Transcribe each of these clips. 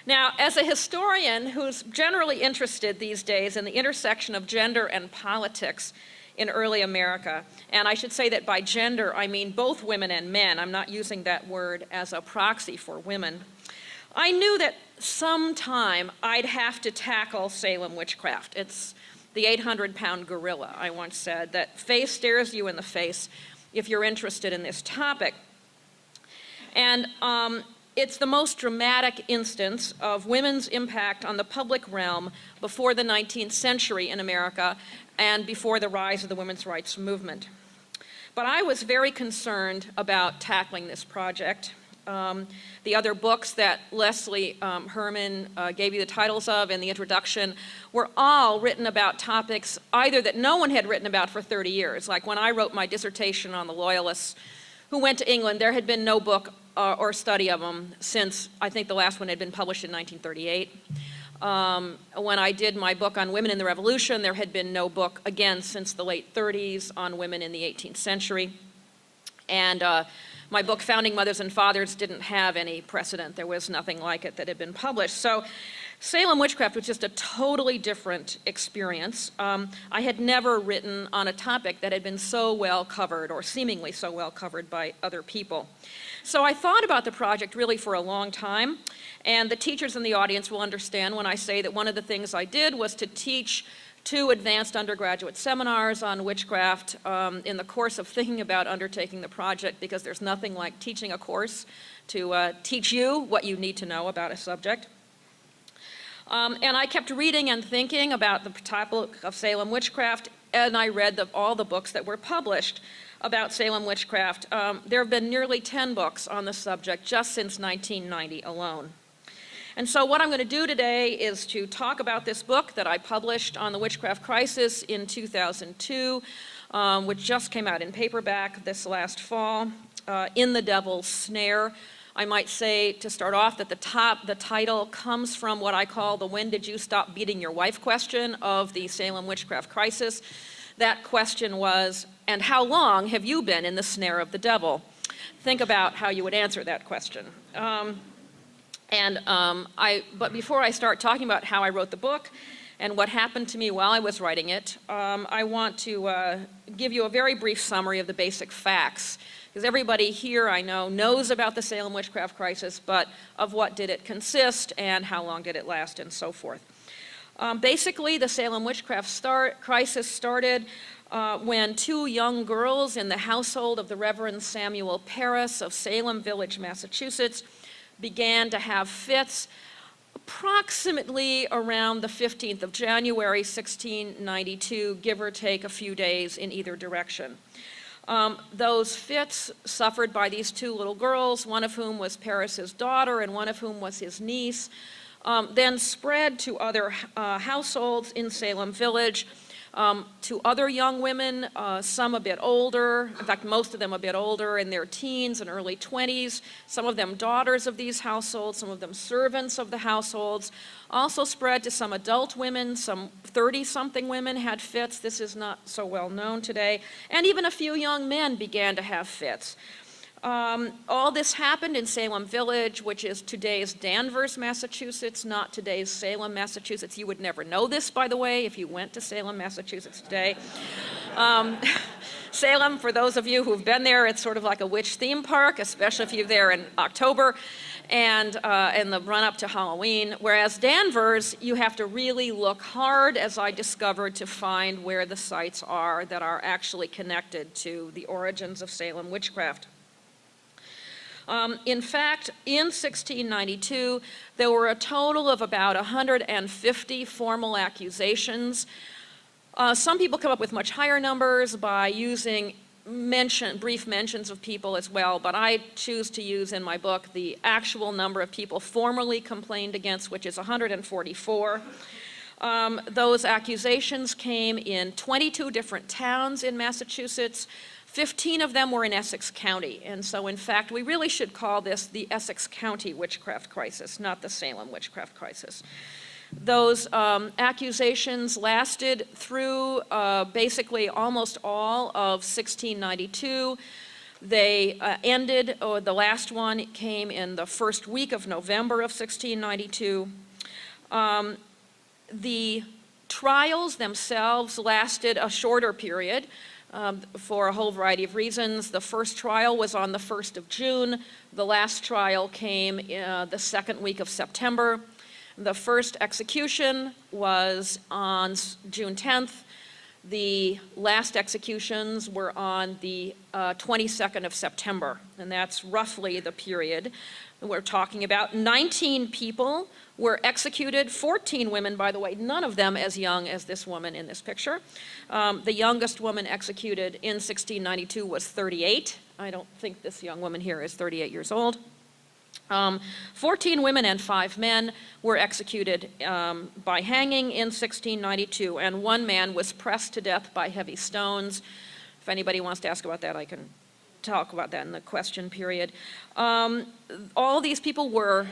Now, as a historian who's generally interested these days in the intersection of gender and politics in early America, and I should say that by gender I mean both women and men, I'm not using that word as a proxy for women, I knew that sometime I'd have to tackle Salem witchcraft. It's the 800-pound gorilla, I once said, that stares you in the face if you're interested in this topic. And it's the most dramatic instance of women's impact on the public realm before the 19th century in America and before the rise of the women's rights movement. But I was very concerned about tackling this project. The other books that Leslie Herman gave you the titles of in the introduction were all written about topics either that no one had written about for 30 years. Like when I wrote my dissertation on the Loyalists who went to England, there had been no book or study of them since, I think the last one had been published in 1938. When I did my book on women in the Revolution, there had been no book, again, since the late 30s on women in the 18th century. And my book, Founding Mothers and Fathers, didn't have any precedent. There was nothing like it that had been published. So Salem Witchcraft was just a totally different experience. I had never written on a topic that had been so well covered, or seemingly so well covered by other people. So I thought about the project really for a long time, and the teachers in the audience will understand when I say that one of the things I did was to teach 2 advanced undergraduate seminars on witchcraft in the course of thinking about undertaking the project, because there's nothing like teaching a course to teach you what you need to know about a subject. And I kept reading and thinking about the topic of Salem witchcraft, and I read all the books that were published about Salem witchcraft. There have been nearly 10 books on the subject just since 1990 alone. And so what I'm going to do today is to talk about this book that I published on the witchcraft crisis in 2002, which just came out in paperback this last fall, In the Devil's Snare. I might say, to start off, that the title comes from what I call the "when did you stop beating your wife" question of the Salem witchcraft crisis. That question was, and how long have you been in the snare of the devil? Think about how you would answer that question. But before I start talking about how I wrote the book and what happened to me while I was writing it, I want to give you a very brief summary of the basic facts. Because everybody here, I know, knows about the Salem witchcraft crisis, but of what did it consist and how long did it last and so forth. Basically, the Salem witchcraft crisis started when 2 young girls in the household of the Reverend Samuel Parris of Salem Village, Massachusetts, began to have fits approximately around the 15th of January, 1692, give or take a few days in either direction. Those fits suffered by these 2 little girls, one of whom was Parris's daughter and one of whom was his niece, then spread to other households in Salem Village, to other young women, some a bit older, in fact most of them a bit older, in their teens and early 20s, some of them daughters of these households, some of them servants of the households, also spread to some adult women, some 30-something women had fits, this is not so well known today, and even a few young men began to have fits. All this happened in Salem Village, which is today's Danvers, Massachusetts, not today's Salem, Massachusetts. You would never know this, by the way, if you went to Salem, Massachusetts today. Salem, for those of you who've been there, it's sort of like a witch theme park, especially if you're there in October and in the run-up to Halloween. Whereas Danvers, you have to really look hard, as I discovered, to find where the sites are that are actually connected to the origins of Salem witchcraft. In fact, in 1692, there were a total of about 150 formal accusations. Some people come up with much higher numbers by using brief mentions of people as well, but I choose to use in my book the actual number of people formally complained against, which is 144. Those accusations came in 22 different towns in Massachusetts. 15 of them were in Essex County, and so in fact we really should call this the Essex County witchcraft crisis, not the Salem witchcraft crisis. Those accusations lasted through basically almost all of 1692. They ended, the last one came in the first week of November of 1692. The trials themselves lasted a shorter period for a whole variety of reasons. The first trial was on the 1st of June. The last trial came the second week of September. The first execution was on June 10th. The last executions were on the 22nd of September, and that's roughly the period we're talking about. 19 people were executed, 14 women, by the way, none of them as young as this woman in this picture. The youngest woman executed in 1692 was 38. I don't think this young woman here is 38 years old. 14 women and 5 men were executed by hanging in 1692, and 1 man was pressed to death by heavy stones. If anybody wants to ask about that, I can talk about that in the question period. All these people were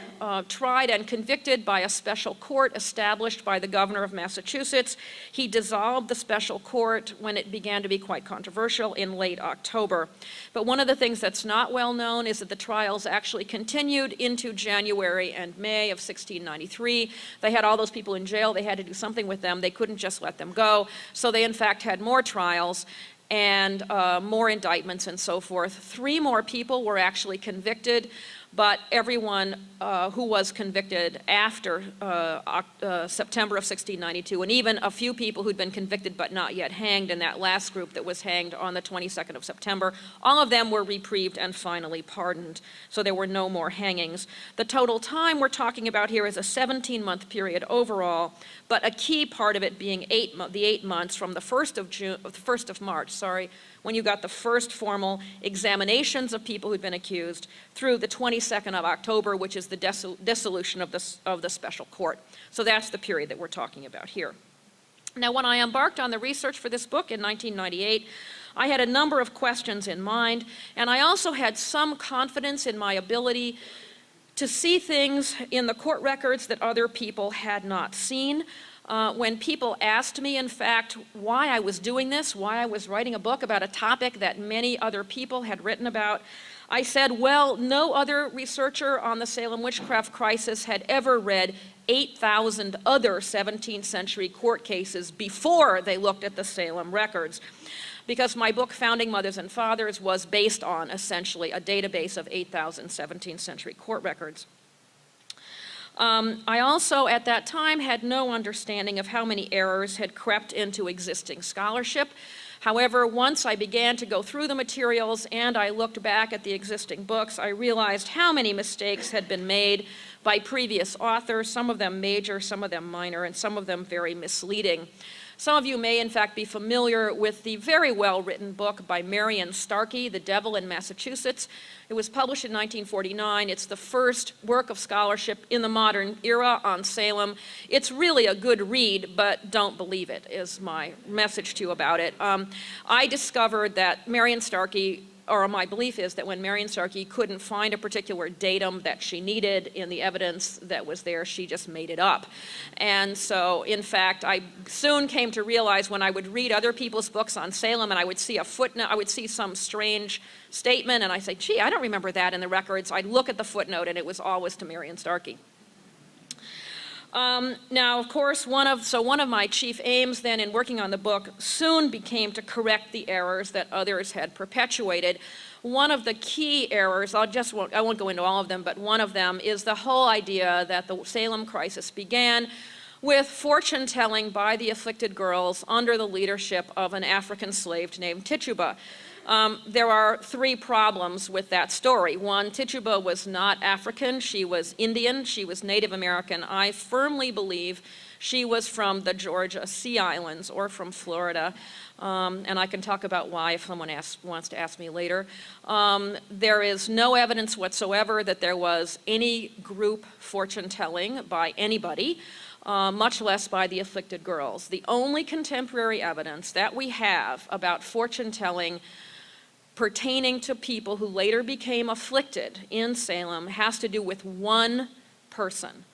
tried and convicted by a special court established by the governor of Massachusetts. He dissolved the special court when it began to be quite controversial in late October. But one of the things that's not well known is that the trials actually continued into January and May of 1693. They had all those people in jail. They had to do something with them. They couldn't just let them go. So they, in fact, had more trials and more indictments and so forth. 3 more people were actually convicted, but everyone who was convicted after September of 1692, and even a few people who'd been convicted but not yet hanged in that last group that was hanged on the 22nd of September, all of them were reprieved and finally pardoned. So there were no more hangings. The total time we're talking about here is a 17-month period overall, but a key part of it being the 8 months from the 1st of March, when you got the first formal examinations of people who'd been accused, through the 22nd of October, which is the dissolution of the special court. So that's the period that we're talking about here. Now, when I embarked on the research for this book in 1998, I had a number of questions in mind, and I also had some confidence in my ability to see things in the court records that other people had not seen. When people asked me, in fact, why I was doing this, why I was writing a book about a topic that many other people had written about, I said, well, no other researcher on the Salem witchcraft crisis had ever read 8,000 other 17th century court cases before they looked at the Salem records, because my book, Founding Mothers and Fathers, was based on, essentially, a database of 8,000 17th century court records. I also, at that time, had no understanding of how many errors had crept into existing scholarship. However, once I began to go through the materials and I looked back at the existing books, I realized how many mistakes had been made by previous authors, some of them major, some of them minor, and some of them very misleading. Some of you may, in fact, be familiar with the very well-written book by Marion Starkey, The Devil in Massachusetts. It was published in 1949. It's the first work of scholarship in the modern era on Salem. It's really a good read, but don't believe it, is my message to you about it. I discovered that Marion Starkey, or my belief is that when Marion Starkey couldn't find a particular datum that she needed in the evidence that was there, she just made it up. And so, in fact, I soon came to realize when I would read other people's books on Salem and I would see a footnote, I would see some strange statement, and I say, gee, I don't remember that in the records. I'd look at the footnote, and it was always to Marion Starkey. Now, of course, one of my chief aims then in working on the book soon became to correct the errors that others had perpetuated. One of the key errors, I won't go into all of them, but one of them is the whole idea that the Salem crisis began with fortune-telling by the afflicted girls under the leadership of an African slave named Tituba. There are 3 problems with that story. One, Tituba was not African, she was Indian, she was Native American. I firmly believe she was from the Georgia Sea Islands or from Florida, and I can talk about why if someone wants to ask me later. There is no evidence whatsoever that there was any group fortune-telling by anybody, much less by the afflicted girls. The only contemporary evidence that we have about fortune-telling pertaining to people who later became afflicted in Salem has to do with one person.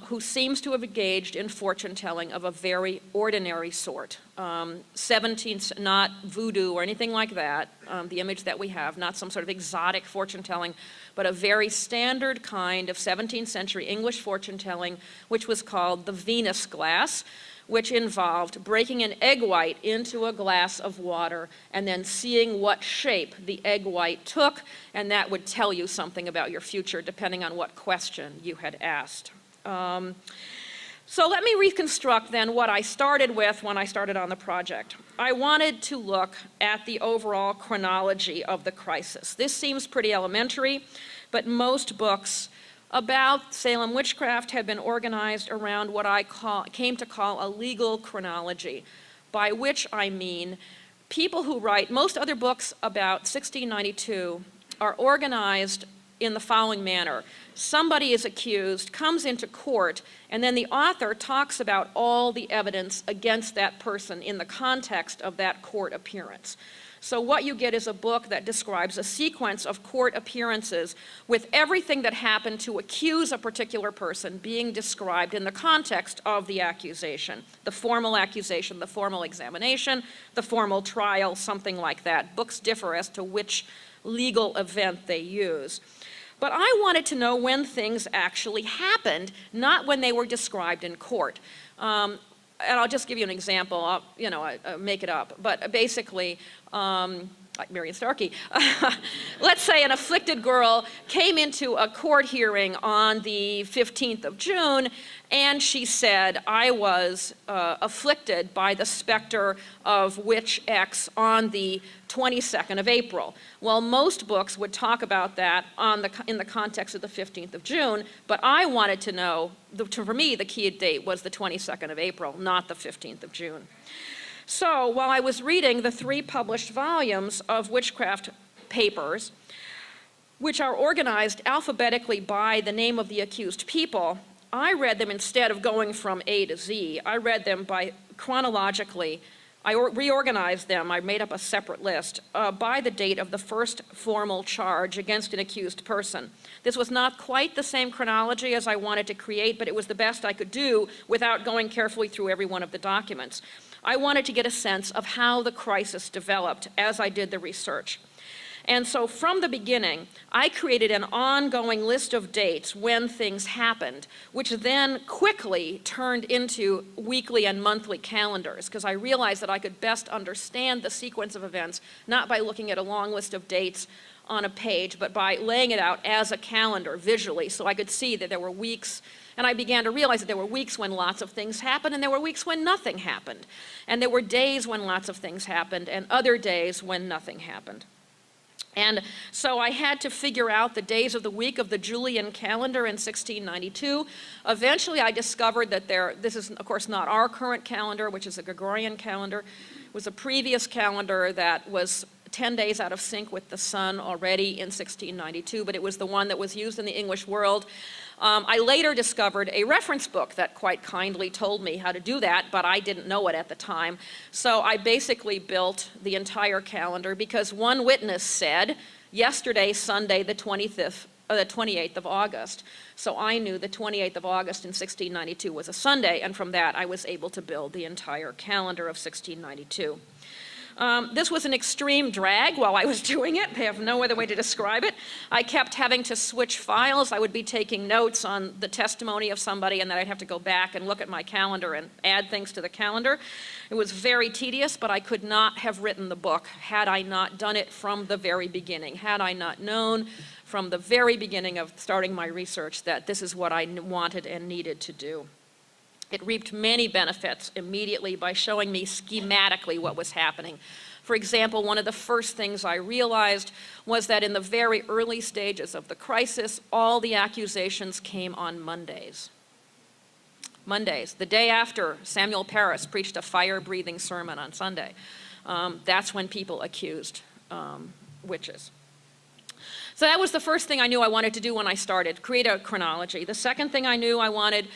who seems to have engaged in fortune-telling of a very ordinary sort. 17th, not voodoo or anything like that, the image that we have, not some sort of exotic fortune-telling, but a very standard kind of 17th century English fortune-telling, which was called the Venus glass, which involved breaking an egg white into a glass of water and then seeing what shape the egg white took, and that would tell you something about your future depending on what question you had asked. So let me reconstruct then what I started with when I started on the project. I wanted to look at the overall chronology of the crisis. This seems pretty elementary, but most books about Salem witchcraft have been organized around what I came to call a legal chronology, by which I mean people who write, most other books about 1692 are organized in the following manner. Somebody is accused, comes into court, and then the author talks about all the evidence against that person in the context of that court appearance. So what you get is a book that describes a sequence of court appearances with everything that happened to accuse a particular person being described in the context of the accusation. The formal accusation, the formal examination, the formal trial, something like that. Books differ as to which legal event they use. But I wanted to know when things actually happened, not when they were described in court. And I'll just give you an example. I'll make it up. But basically, like Marion Starkey, let's say an afflicted girl came into a court hearing on the 15th of June, and she said, I was afflicted by the specter of witch X on the 22nd of April. Well, most books would talk about that in the context of the 15th of June, but I wanted to know, for me, the key date was the 22nd of April, not the 15th of June. So while I was reading the 3 published volumes of witchcraft papers, which are organized alphabetically by the name of the accused people, I read them instead of going from A to Z. I read them by chronologically. I reorganized them. I made up a separate list by the date of the first formal charge against an accused person. This was not quite the same chronology as I wanted to create, but it was the best I could do without going carefully through every one of the documents. I wanted to get a sense of how the crisis developed as I did the research. And so from the beginning, I created an ongoing list of dates when things happened, which then quickly turned into weekly and monthly calendars, because I realized that I could best understand the sequence of events, not by looking at a long list of dates on a page, but by laying it out as a calendar visually, so I could see that there were weeks. And I began to realize that there were weeks when lots of things happened, and there were weeks when nothing happened. And there were days when lots of things happened, and other days when nothing happened. And so I had to figure out the days of the week of the Julian calendar in 1692. Eventually I discovered that this is of course not our current calendar, which is a Gregorian calendar. It was a previous calendar that was 10 days out of sync with the sun already in 1692, but it was the one that was used in the English world. I later discovered a reference book that quite kindly told me how to do that, but I didn't know it at the time. So I basically built the entire calendar because one witness said, yesterday, Sunday, the 28th of August. So I knew the 28th of August in 1692 was a Sunday, and from that I was able to build the entire calendar of 1692. This was an extreme drag while I was doing it. I have no other way to describe it. I kept having to switch files. I would be taking notes on the testimony of somebody, and then I'd have to go back and look at my calendar and add things to the calendar. It was very tedious, but I could not have written the book had I not done it from the very beginning, had I not known from the very beginning of starting my research that this is what I wanted and needed to do. It reaped many benefits immediately by showing me schematically what was happening. For example, one of the first things I realized was that in the very early stages of the crisis, all the accusations came on Mondays. Mondays, the day after Samuel Parris preached a fire-breathing sermon on Sunday. That's when people accused witches. So that was the first thing I knew I wanted to do when I started, create a chronology. The second thing I knew I wanted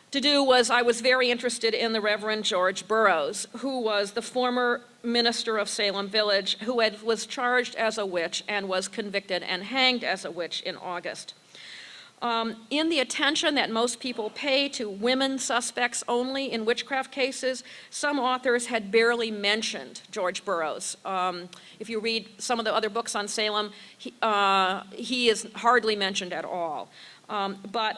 to do was I was very interested in the Reverend George Burroughs, who was the former minister of Salem Village, who was charged as a witch and was convicted and hanged as a witch in August. In the attention that most people pay to women suspects only in witchcraft cases, some authors had barely mentioned George Burroughs. If you read some of the other books on Salem, he is hardly mentioned at all. But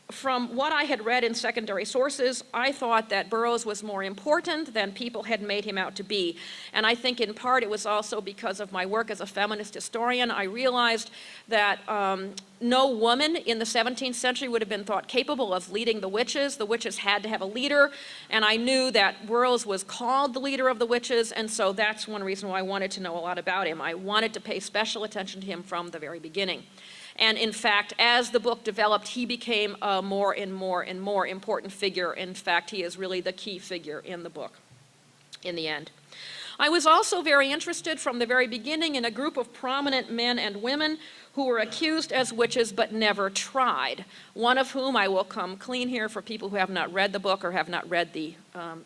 from what I had read in secondary sources, I thought that Burroughs was more important than people had made him out to be. And I think in part it was also because of my work as a feminist historian. I realized that no woman in the 17th century would have been thought capable of leading the witches. The witches had to have a leader, and I knew that Burroughs was called the leader of the witches, and so that's one reason why I wanted to know a lot about him. I wanted to pay special attention to him from the very beginning. And in fact, as the book developed, he became a more and more and more important figure. In fact, he is really the key figure in the book in the end. I was also very interested from the very beginning in a group of prominent men and women who were accused as witches but never tried, one of whom, I will come clean here for people who have not read the book or have not read the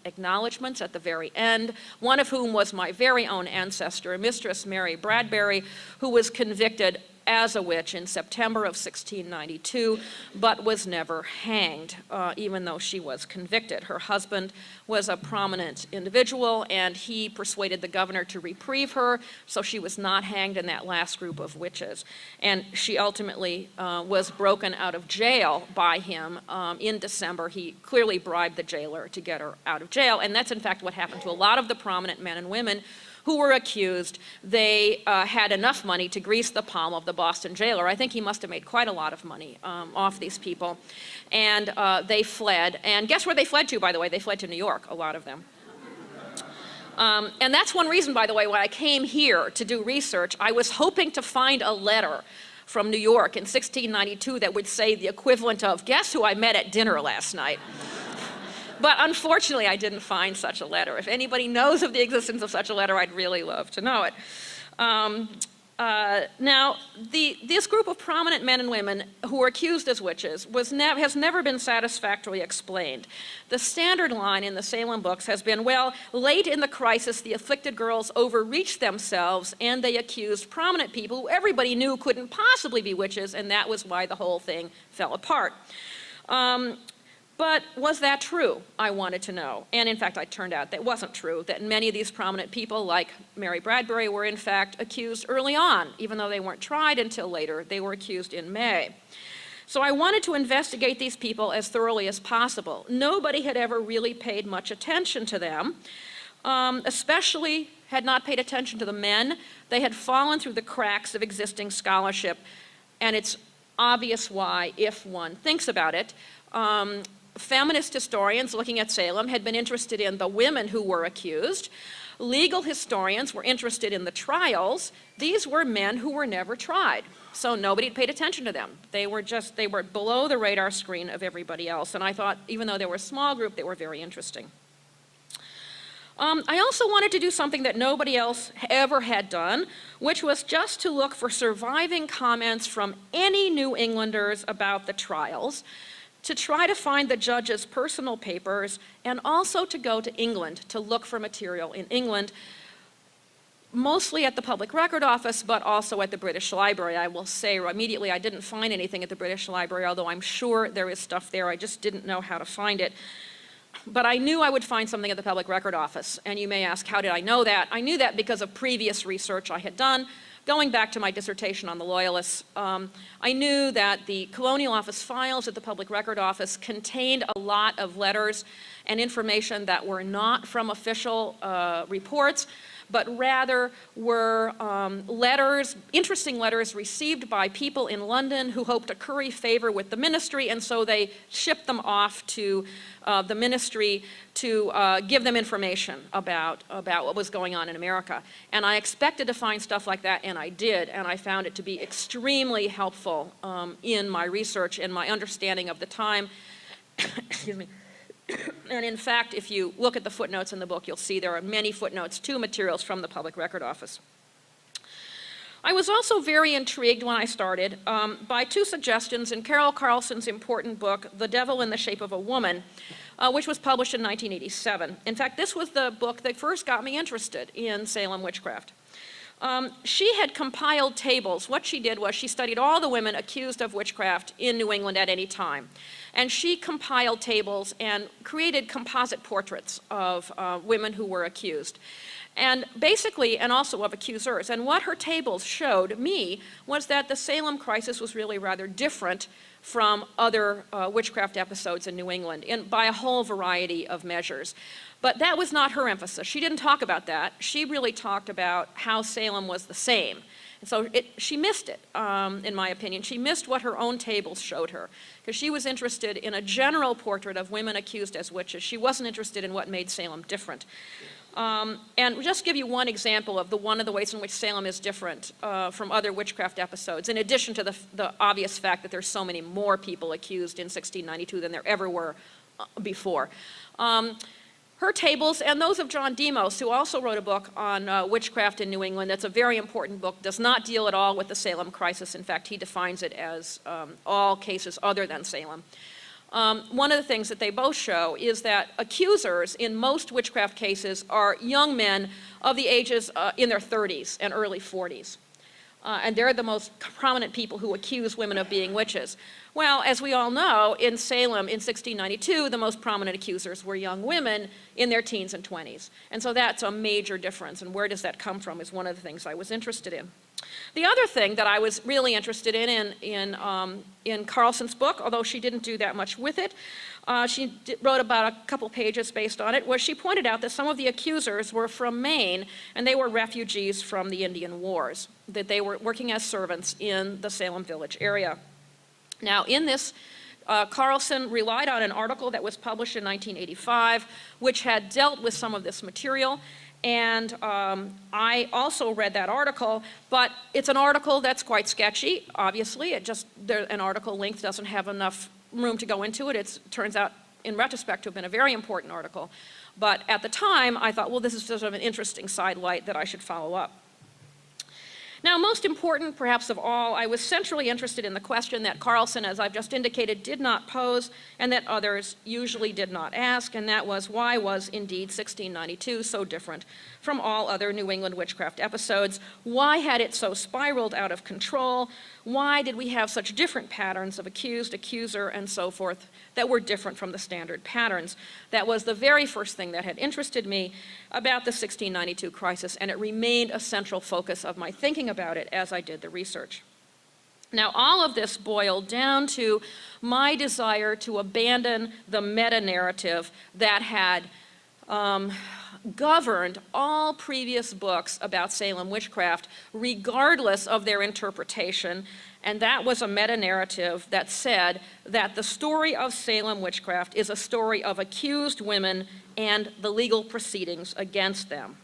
acknowledgments at the very end, one of whom was my very own ancestor, Mistress Mary Bradbury, who was convicted as a witch in September of 1692, but was never hanged, even though she was convicted. Her husband was a prominent individual, and he persuaded the governor to reprieve her, so she was not hanged in that last group of witches. And she ultimately was broken out of jail by him in December. He clearly bribed the jailer to get her out of jail, and that's in fact what happened to a lot of the prominent men and women who were accused. They had enough money to grease the palm of the Boston jailer. I think he must have made quite a lot of money off these people. And they fled. And guess where they fled to, by the way? They fled to New York, a lot of them. And that's one reason, by the way, why I came here to do research. I was hoping to find a letter from New York in 1692 that would say the equivalent of, "Guess who I met at dinner last night?" But unfortunately, I didn't find such a letter. If anybody knows of the existence of such a letter, I'd really love to know it. Now, this group of prominent men and women who were accused as witches has never been satisfactorily explained. The standard line in the Salem books has been, well, late in the crisis, the afflicted girls overreached themselves and they accused prominent people who everybody knew couldn't possibly be witches, and that was why the whole thing fell apart. But was that true? I wanted to know. And in fact, it turned out that wasn't true, that many of these prominent people, like Mary Bradbury, were in fact accused early on, even though they weren't tried until later. They were accused in May. So I wanted to investigate these people as thoroughly as possible. Nobody had ever really paid much attention to them, especially had not paid attention to the men. They had fallen through the cracks of existing scholarship, and it's obvious why if one thinks about it. Feminist historians looking at Salem had been interested in the women who were accused. Legal historians were interested in the trials. These were men who were never tried, so nobody had paid attention to them. They were below the radar screen of everybody else, and I thought, even though they were a small group, they were very interesting. I also wanted to do something that nobody else ever had done, which was just to look for surviving comments from any New Englanders about the trials, to try to find the judge's personal papers, and also to go to England to look for material in England, mostly at the Public Record Office, but also at the British Library. I will say immediately I didn't find anything at the British Library, although I'm sure there is stuff there. I just didn't know how to find it. But I knew I would find something at the Public Record Office. And you may ask, how did I know that? I knew that because of previous research I had done. Going back to my dissertation on the Loyalists, I knew that the Colonial Office files at the Public Record Office contained a lot of letters and information that were not from official reports, but rather were letters, interesting letters received by people in London who hoped to curry favor with the ministry, and so they shipped them off to the ministry to give them information about what was going on in America. And I expected to find stuff like that, and I did, and I found it to be extremely helpful in my research and my understanding of the time. Excuse me. And in fact, if you look at the footnotes in the book, you'll see there are many footnotes to materials from the Public Record Office. I was also very intrigued when I started by two suggestions in Carol Carlson's important book, The Devil in the Shape of a Woman, which was published in 1987. In fact, this was the book that first got me interested in Salem witchcraft. She had compiled tables. What she did was she studied all the women accused of witchcraft in New England at any time. And she compiled tables and created composite portraits of women who were accused. And basically, and also of accusers. And what her tables showed me was that the Salem crisis was really rather different from other witchcraft episodes in New England by a whole variety of measures. But that was not her emphasis. She didn't talk about that. She really talked about how Salem was the same. And so she missed it, in my opinion. She missed what her own tables showed her, because she was interested in a general portrait of women accused as witches. She wasn't interested in what made Salem different. And just give you one example of one of the ways in which Salem is different from other witchcraft episodes, in addition to the obvious fact that there's so many more people accused in 1692 than there ever were before. Her tables, and those of John Demos, who also wrote a book on witchcraft in New England, that's a very important book, does not deal at all with the Salem crisis. In fact, he defines it as all cases other than Salem. One of the things that they both show is that accusers in most witchcraft cases are young men of the ages in their 30s and early 40s. And they're the most prominent people who accuse women of being witches. Well, as we all know, in Salem in 1692, the most prominent accusers were young women in their teens and 20s. And so that's a major difference, and where does that come from is one of the things I was interested in. The other thing that I was really interested in Carlson's book, although she didn't do that much with it, she wrote about a couple pages based on it, was she pointed out that some of the accusers were from Maine, and they were refugees from the Indian Wars, that they were working as servants in the Salem Village area. Now, in this, Carlson relied on an article that was published in 1985, which had dealt with some of this material. And I also read that article, but it's an article that's quite sketchy, obviously. An article length doesn't have enough room to go into it. It turns out, in retrospect, to have been a very important article. But at the time, I thought, well, this is sort of an interesting sidelight that I should follow up. Now, most important, perhaps of all, I was centrally interested in the question that Carlson, as I've just indicated, did not pose, and that others usually did not ask, and that was, why was indeed 1692 so different from all other New England witchcraft episodes? Why had it so spiraled out of control? Why did we have such different patterns of accused, accuser, and so forth that were different from the standard patterns? That was the very first thing that had interested me about the 1692 crisis, and it remained a central focus of my thinking about it as I did the research. Now, all of this boiled down to my desire to abandon the meta-narrative that had governed all previous books about Salem witchcraft, regardless of their interpretation, and that was a meta-narrative that said that the story of Salem witchcraft is a story of accused women and the legal proceedings against them.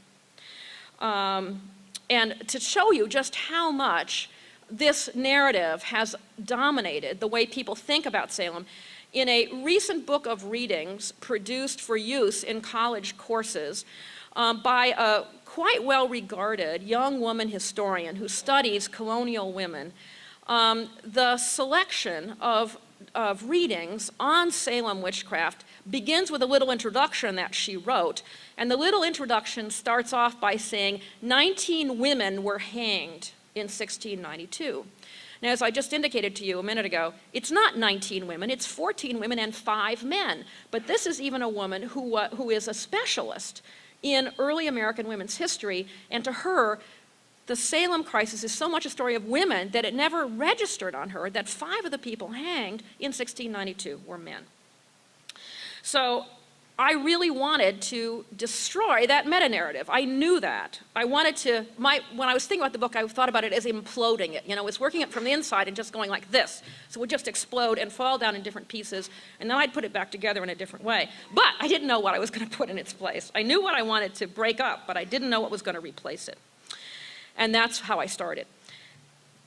And to show you just how much this narrative has dominated the way people think about Salem, in a recent book of readings produced for use in college courses by a quite well-regarded young woman historian who studies colonial women, the selection of readings on Salem witchcraft begins with a little introduction that she wrote, and the little introduction starts off by saying 19 women were hanged in 1692. Now, as I just indicated to you a minute ago, it's not 19 women, it's 14 women and 5 men. But this is even a woman who is a specialist in early American women's history, and to her, the Salem crisis is so much a story of women that it never registered on her that 5 of the people hanged in 1692 were men. So I really wanted to destroy that meta-narrative. I knew that. I wanted to, when I was thinking about the book, I thought about it as imploding it. You know, it's working it from the inside and just going like this. So it would just explode and fall down in different pieces, and then I'd put it back together in a different way. But I didn't know what I was going to put in its place. I knew what I wanted to break up, but I didn't know what was going to replace it. And that's how I started.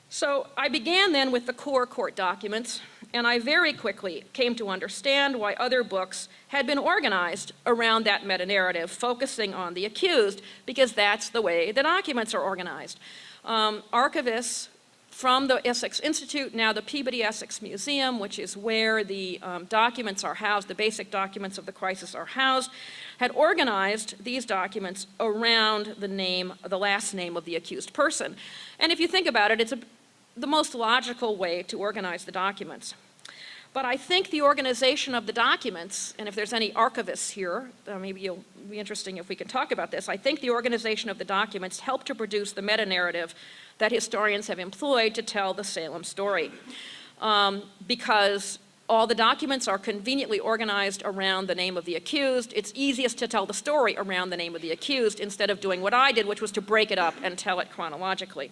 So I began then with the core court documents, and I very quickly came to understand why other books had been organized around that meta-narrative, focusing on the accused, because that's the way the documents are organized. Archivists from the Essex Institute, now the Peabody Essex Museum, which is where the documents are housed, the basic documents of the crisis are housed, had organized these documents around the last name of the accused person. And if you think about it, it's the most logical way to organize the documents. But I think the organization of the documents, and if there's any archivists here, maybe it'll be interesting if we can talk about this, I think the organization of the documents helped to produce the meta-narrative that historians have employed to tell the Salem story. Because all the documents are conveniently organized around the name of the accused, it's easiest to tell the story around the name of the accused instead of doing what I did, which was to break it up and tell it chronologically.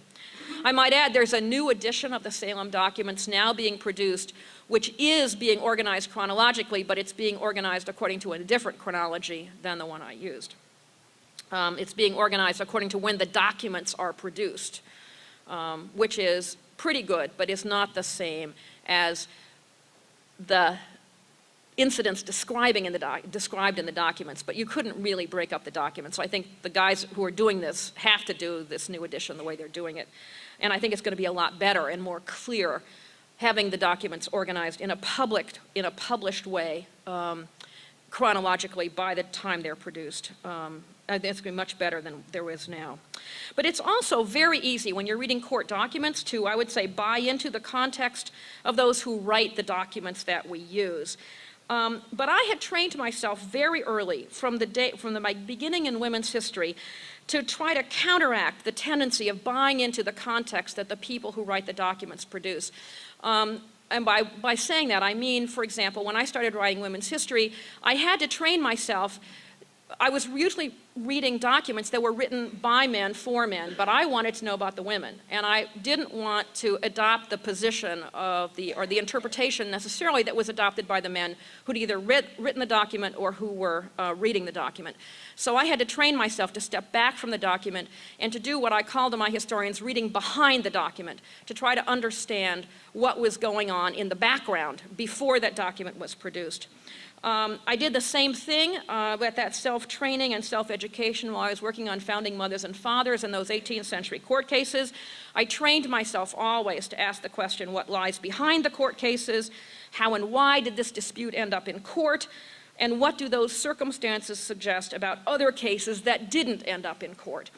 I might add there's a new edition of the Salem documents now being produced, which is being organized chronologically, but it's being organized according to a different chronology than the one I used. It's being organized according to when the documents are produced, which is pretty good, but is not the same as the incidents described in the documents, but you couldn't really break up the documents. So I think the guys who are doing this have to do this new edition the way they're doing it. And I think it's going to be a lot better and more clear having the documents organized in a published way chronologically by the time they're produced. I think it's going to be much better than there is now. But it's also very easy when you're reading court documents to, I would say, buy into the context of those who write the documents that we use. But I had trained myself very early from my beginning in women's history to try to counteract the tendency of buying into the context that the people who write the documents produce. And by saying that, I mean, for example, when I started writing women's history, I had to train myself. I was usually reading documents that were written by men for men, but I wanted to know about the women. And I didn't want to adopt the position of or the interpretation necessarily that was adopted by the men who'd either written the document or who were reading the document. So I had to train myself to step back from the document and to do what I call to my historians reading behind the document, to try to understand what was going on in the background before that document was produced. I did the same thing with that self-training and self-education while I was working on founding mothers and fathers in those 18th century court cases. I trained myself always to ask the question, what lies behind the court cases? How and why did this dispute end up in court? And what do those circumstances suggest about other cases that didn't end up in court?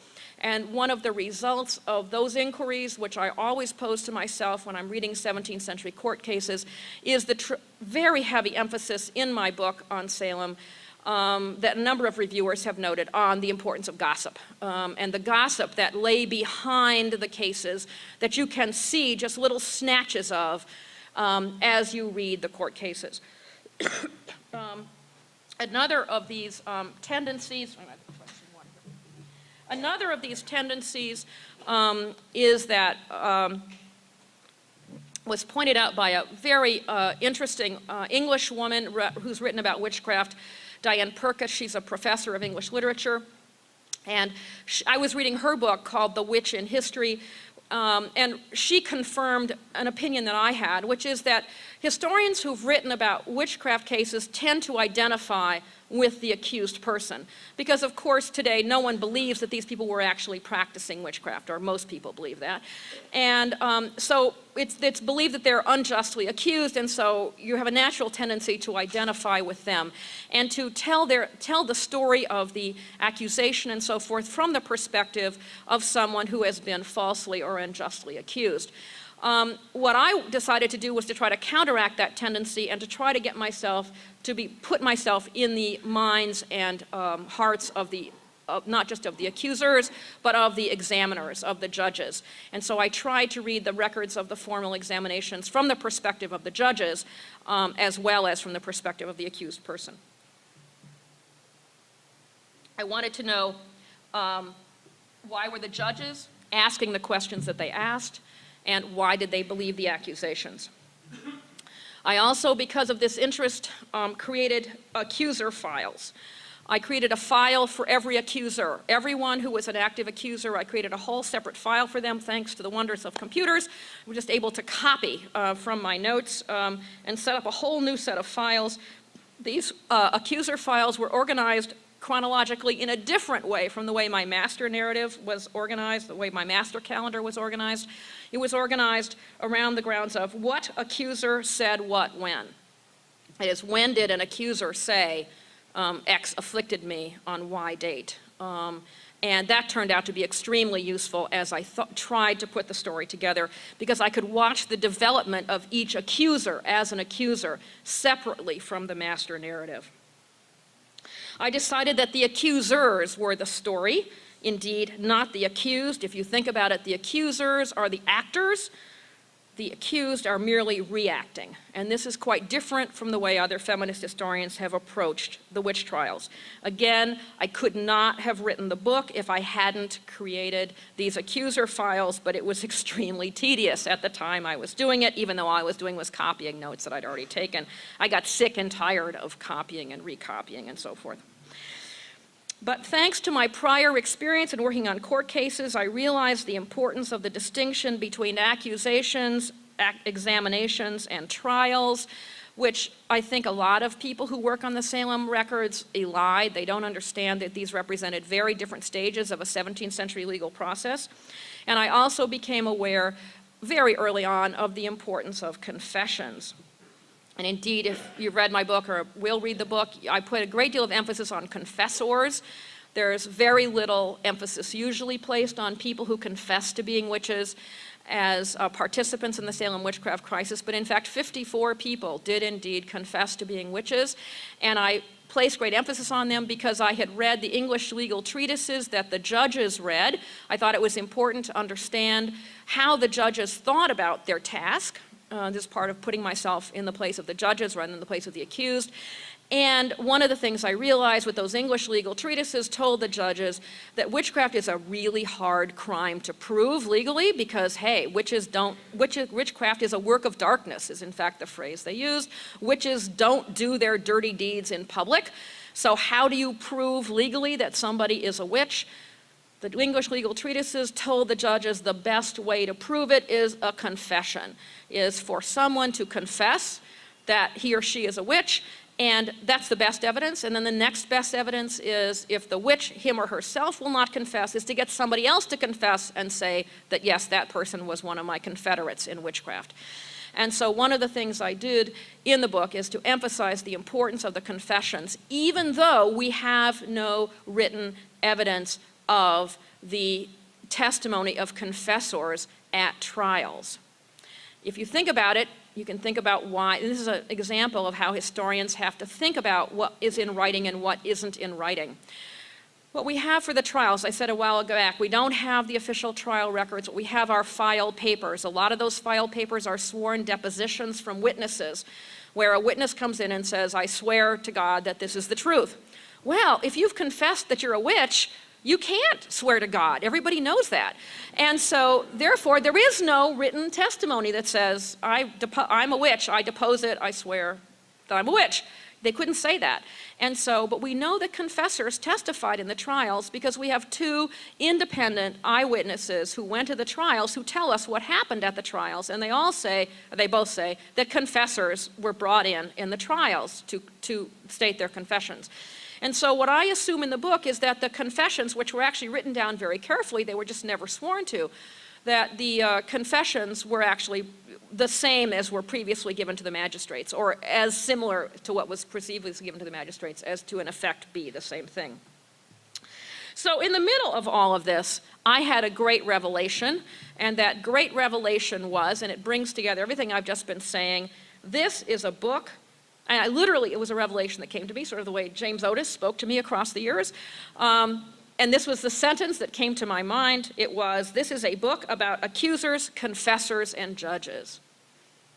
And one of the results of those inquiries, which I always pose to myself when I'm reading 17th century court cases, is the very heavy emphasis in my book on Salem that a number of reviewers have noted on the importance of gossip. And the gossip that lay behind the cases that you can see just little snatches of as you read the court cases. Another of these tendencies, is that was pointed out by a very interesting English woman who's written about witchcraft, Diane Perkis. She's a professor of English literature. And I was reading her book called The Witch in History, and she confirmed an opinion that I had, which is that historians who've written about witchcraft cases tend to identify with the accused person. Because of course today no one believes that these people were actually practicing witchcraft, or most people believe that. And so it's believed that they're unjustly accused, and so you have a natural tendency to identify with them and to tell the story of the accusation and so forth from the perspective of someone who has been falsely or unjustly accused. What I decided to do was to try to counteract that tendency and to try to get myself to put myself in the minds and hearts of not just of the accusers, but of the examiners, of the judges. And so I tried to read the records of the formal examinations from the perspective of the judges, as well as from the perspective of the accused person. I wanted to know why were the judges asking the questions that they asked, and why did they believe the accusations. I also, because of this interest, created accuser files. I created a file for every accuser. Everyone who was an active accuser, I created a whole separate file for them thanks to the wonders of computers. We're just able to copy from my notes and set up a whole new set of files. These accuser files were organized chronologically in a different way from the way my master narrative was organized, the way my master calendar was organized. It was organized around the grounds of what accuser said what when. That is, when did an accuser say X afflicted me on Y date. And that turned out to be extremely useful as I tried to put the story together, because I could watch the development of each accuser as an accuser separately from the master narrative. I decided that the accusers were the story, indeed, not the accused. If you think about it, the accusers are the actors. The accused are merely reacting. And this is quite different from the way other feminist historians have approached the witch trials. Again, I could not have written the book if I hadn't created these accuser files, but it was extremely tedious at the time I was doing it, even though all I was doing was copying notes that I'd already taken. I got sick and tired of copying and recopying and so forth. But thanks to my prior experience in working on court cases, I realized the importance of the distinction between accusations, examinations, and trials, which I think a lot of people who work on the Salem records elide. They don't understand that these represented very different stages of a 17th century legal process. And I also became aware very early on of the importance of confessions. And indeed, if you've read my book or will read the book, I put a great deal of emphasis on confessors. There's very little emphasis usually placed on people who confess to being witches as participants in the Salem witchcraft crisis, but in fact 54 people did indeed confess to being witches, and I placed great emphasis on them because I had read the English legal treatises that the judges read. I thought it was important to understand how the judges thought about their task. This is part of putting myself in the place of the judges rather than the place of the accused. And one of the things I realized with those English legal treatises told the judges that witchcraft is a really hard crime to prove legally because, hey, witchcraft is a work of darkness, is in fact the phrase they used. Witches don't do their dirty deeds in public. So how do you prove legally that somebody is a witch? The English legal treatises told the judges the best way to prove it is a confession, is for someone to confess that he or she is a witch, and that's the best evidence. And then the next best evidence is if the witch, him or herself, will not confess, is to get somebody else to confess and say that, yes, that person was one of my confederates in witchcraft. And so one of the things I did in the book is to emphasize the importance of the confessions, even though we have no written evidence of the testimony of confessors at trials. If you think about it, you can think about why. This is an example of how historians have to think about what is in writing and what isn't in writing. What we have for the trials, I said a while back, we don't have the official trial records, but we have our file papers. A lot of those file papers are sworn depositions from witnesses, where a witness comes in and says, I swear to God that this is the truth. Well, if you've confessed that you're a witch, you can't swear to God. Everybody knows that. And so, therefore, there is no written testimony that says, I'm a witch, I depose it, I swear that I'm a witch. They couldn't say that. And so, but we know that confessors testified in the trials because we have two independent eyewitnesses who went to the trials who tell us what happened at the trials. And they both say that confessors were brought in the trials to state their confessions. And so what I assume in the book is that the confessions, which were actually written down very carefully, they were just never sworn to, that the confessions were actually the same as were previously given to the magistrates, or as similar to what was previously given to the magistrates as to in effect be the same thing. So in the middle of all of this, I had a great revelation, and that great revelation was, and it brings together everything I've just been saying, this is a book. And literally, it was a revelation that came to me, sort of the way James Otis spoke to me across the years. And this was the sentence that came to my mind. It was, this is a book about accusers, confessors, and judges.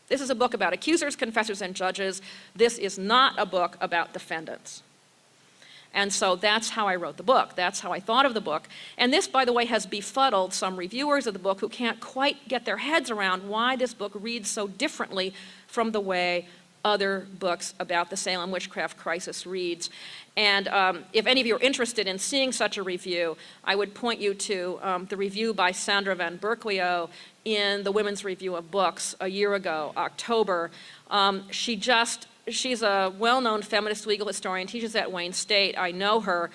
This is a book about accusers, confessors, and judges. This is not a book about defendants. And so that's how I wrote the book. That's how I thought of the book. And this, by the way, has befuddled some reviewers of the book who can't quite get their heads around why this book reads so differently from the way other books about the Salem witchcraft crisis reads. And if any of you are interested in seeing such a review, I would point you to the review by Sandra Van Berkelio in the Women's Review of Books a year ago, October. She's a well-known feminist legal historian, teaches at Wayne State. I know her.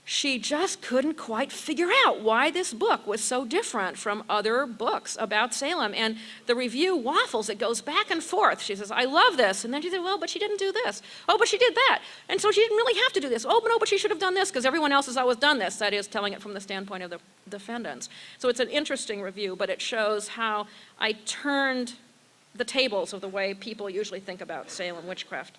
she just couldn't quite figure out why this book was so different from other books about Salem. And the review waffles, it goes back and forth. She says, I love this. And then she said, well, but she didn't do this. Oh, but she did that. And so she didn't really have to do this. Oh, but no, but she should have done this because everyone else has always done this. That is, telling it from the standpoint of the defendants. So it's an interesting review, but it shows how I turned the tables of the way people usually think about Salem witchcraft.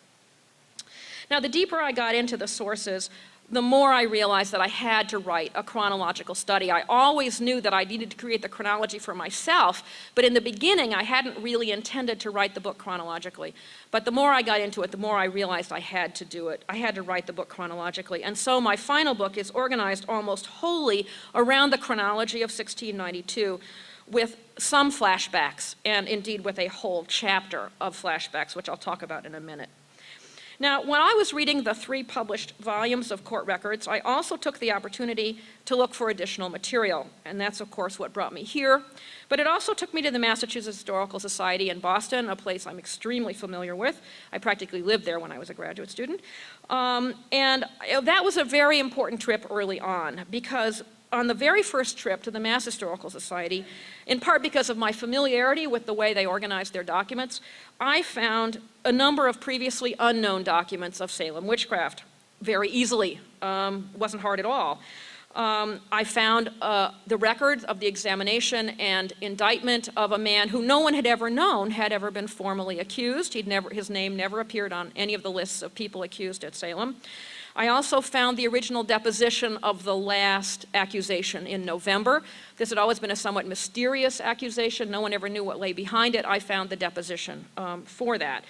Now, the deeper I got into the sources, the more I realized that I had to write a chronological study. I always knew that I needed to create the chronology for myself, but in the beginning I hadn't really intended to write the book chronologically. But the more I got into it, the more I realized I had to do it. I had to write the book chronologically. And so my final book is organized almost wholly around the chronology of 1692, with some flashbacks, and indeed with a whole chapter of flashbacks, which I'll talk about in a minute. Now, when I was reading the 3 published volumes of court records, I also took the opportunity to look for additional material, and that's, of course, what brought me here. But it also took me to the Massachusetts Historical Society in Boston, a place I'm extremely familiar with. I practically lived there when I was a graduate student. And that was a very important trip early on, because on the very first trip to the Mass Historical Society, in part because of my familiarity with the way they organized their documents, I found a number of previously unknown documents of Salem witchcraft very easily. Wasn't hard at all. I found the records of the examination and indictment of a man who no one had ever known had ever been formally accused. His name never appeared on any of the lists of people accused at Salem. I also found the original deposition of the last accusation in November. This had always been a somewhat mysterious accusation. No one ever knew what lay behind it. I found the deposition for that.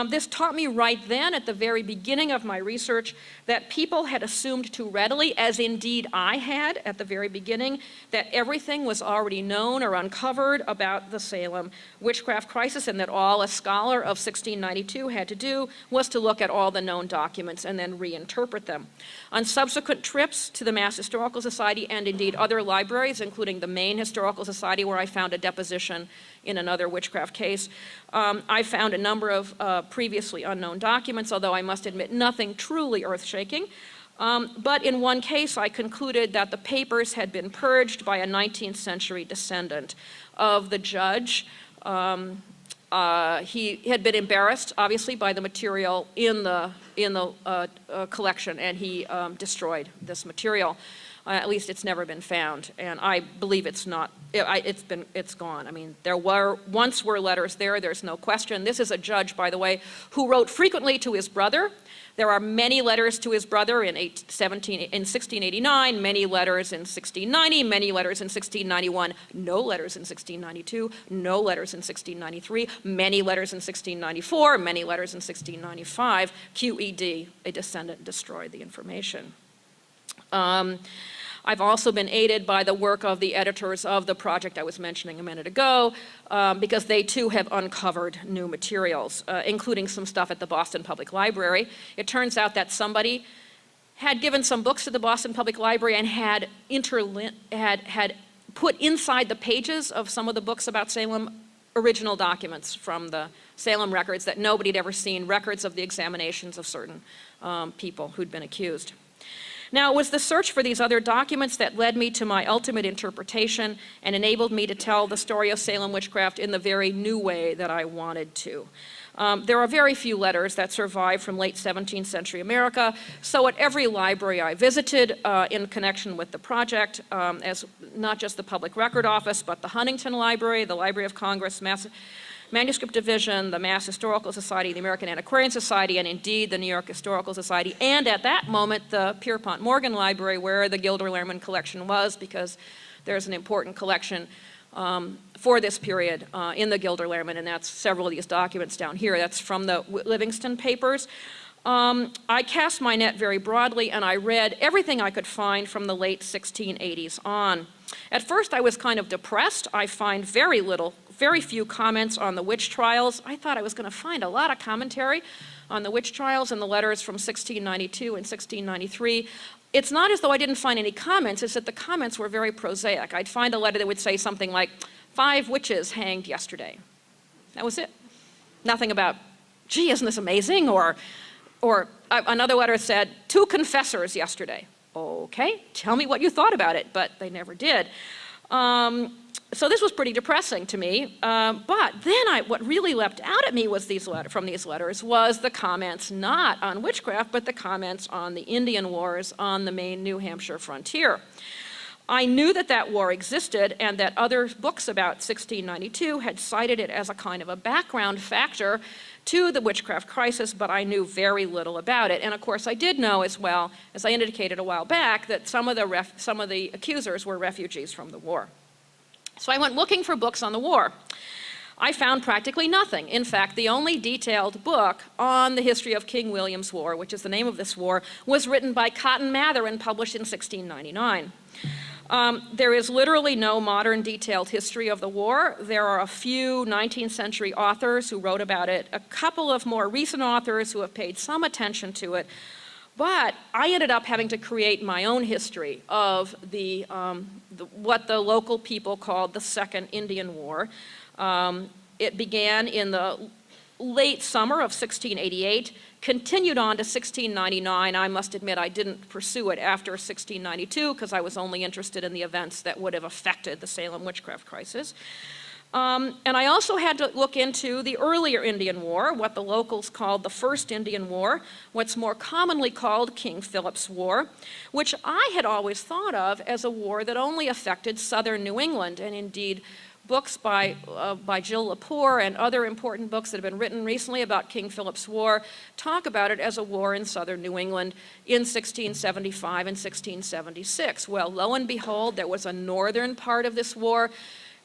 This taught me right then, at the very beginning of my research, that people had assumed too readily, as indeed I had at the very beginning, that everything was already known or uncovered about the Salem witchcraft crisis, and that all a scholar of 1692 had to do was to look at all the known documents and then reinterpret them. On subsequent trips to the Mass Historical Society and indeed other libraries, including the Maine Historical Society, where I found a deposition in another witchcraft case, I found a number of previously unknown documents, although I must admit nothing truly earth-shaking. But in one case, I concluded that the papers had been purged by a 19th century descendant of the judge. He had been embarrassed, obviously, by the material in the collection, and he destroyed this material. At least it's never been found, and I believe it's not. It's gone. I mean, once were letters there. There's no question. This is a judge, by the way, who wrote frequently to his brother. There are many letters to his brother in 1689, many letters in 1690, many letters in 1691, no letters in 1692, no letters in 1693, many letters in 1694, many letters in 1695. QED, a descendant destroyed the information. I've also been aided by the work of the editors of the project I was mentioning a minute ago, because they too have uncovered new materials, including some stuff at the Boston Public Library. It turns out that somebody had given some books to the Boston Public Library and had put inside the pages of some of the books about Salem original documents from the Salem records that nobody had ever seen, records of the examinations of certain people who'd been accused. Now, it was the search for these other documents that led me to my ultimate interpretation and enabled me to tell the story of Salem witchcraft in the very new way that I wanted to. There are very few letters that survive from late 17th century America, so at every library I visited in connection with the project, as not just the Public Record Office, but the Huntington Library, the Library of Congress, Manuscript Division, the Mass Historical Society, the American Antiquarian Society, and indeed the New York Historical Society, and at that moment the Pierpont Morgan Library, where the Gilder-Lehrman collection was, because there's an important collection for this period in the Gilder-Lehrman, and that's several of these documents down here. That's from the Livingston papers. I cast my net very broadly, and I read everything I could find from the late 1680s on. At first I was kind of depressed. I find very few comments on the witch trials. I thought I was going to find a lot of commentary on the witch trials in the letters from 1692 and 1693. It's not as though I didn't find any comments, it's that the comments were very prosaic. I'd find a letter that would say something like, 5 witches hanged yesterday. That was it. Nothing about, gee, isn't this amazing? Or another letter said, 2 confessors yesterday. okay, tell me what you thought about it, but they never did. So this was pretty depressing to me, but then what really leapt out at me was from these letters was the comments not on witchcraft, but the comments on the Indian Wars on the Maine, New Hampshire frontier. I knew that that war existed and that other books about 1692 had cited it as a kind of a background factor to the witchcraft crisis, but I knew very little about it. And of course I did know as well, as I indicated a while back, that some of the accusers were refugees from the war. So I went looking for books on the war. I found practically nothing. In fact, the only detailed book on the history of King William's War, which is the name of this war, was written by Cotton Mather and published in 1699. There is literally no modern detailed history of the war. There are a few 19th century authors who wrote about it, a couple of more recent authors who have paid some attention to it, but I ended up having to create my own history of what the local people called the Second Indian War. It began in the late summer of 1688, continued on to 1699. I must admit I didn't pursue it after 1692 because I was only interested in the events that would have affected the Salem witchcraft crisis. And I also had to look into the earlier Indian War, what the locals called the First Indian War, what's more commonly called King Philip's War, which I had always thought of as a war that only affected southern New England, and indeed books by Jill Lepore and other important books that have been written recently about King Philip's War talk about it as a war in southern New England in 1675 and 1676. Well, lo and behold, there was a northern part of this war.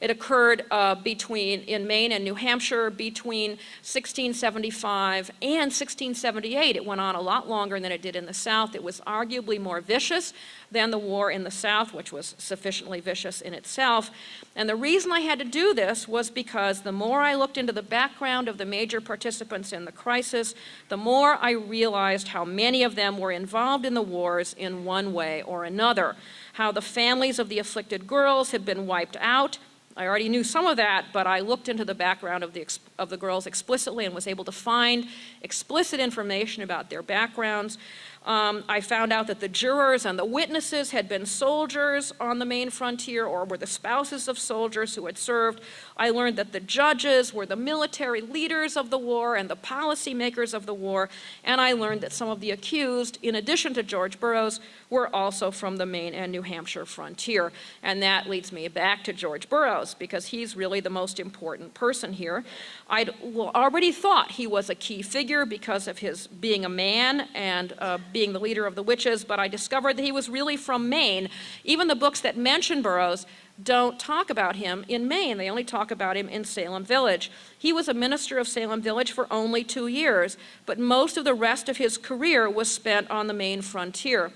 It occurred in Maine and New Hampshire between 1675 and 1678. It went on a lot longer than it did in the South. It was arguably more vicious than the war in the South, which was sufficiently vicious in itself. And the reason I had to do this was because the more I looked into the background of the major participants in the crisis, the more I realized how many of them were involved in the wars in one way or another, how the families of the afflicted girls had been wiped out. I already knew some of that, but I looked into the background of the girls explicitly and was able to find explicit information about their backgrounds. I found out that the jurors and the witnesses had been soldiers on the Maine frontier or were the spouses of soldiers who had served. I learned that the judges were the military leaders of the war and the policymakers of the war, and I learned that some of the accused, in addition to George Burroughs, were also from the Maine and New Hampshire frontier. And that leads me back to George Burroughs, because he's really the most important person here. I'd already thought he was a key figure because of his being a man and being the leader of the witches, but I discovered that he was really from Maine. Even the books that mention Burroughs don't talk about him in Maine. They only talk about him in Salem Village. He was a minister of Salem Village for only 2 years, but most of the rest of his career was spent on the Maine frontier.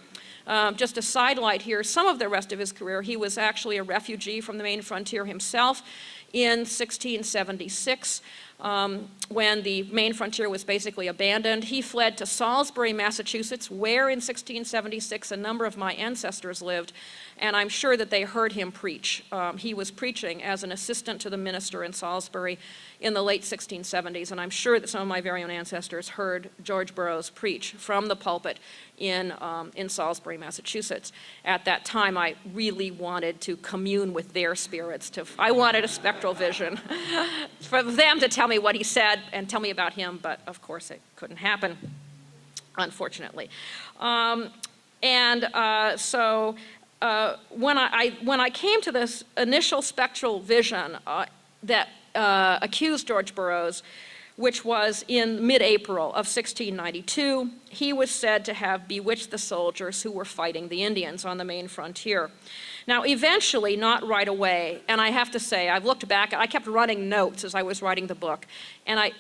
Just a sidelight here, some of the rest of his career, he was actually a refugee from the Maine frontier himself in 1676. When the Maine frontier was basically abandoned. He fled to Salisbury, Massachusetts, where in 1676 a number of my ancestors lived, and I'm sure that they heard him preach. He was preaching as an assistant to the minister in Salisbury in the late 1670s, and I'm sure that some of my very own ancestors heard George Burroughs preach from the pulpit in Salisbury, Massachusetts. At that time, I really wanted to commune with their spirits. I wanted a spectral vision for them to tell me what he said and tell me about him, but of course it couldn't happen, unfortunately. So when I came to this initial spectral vision that accused George Burroughs, which was in mid-April of 1692, he was said to have bewitched the soldiers who were fighting the Indians on the Maine frontier. Now, eventually, not right away, and I have to say, I've looked back, I kept running notes as I was writing the book, and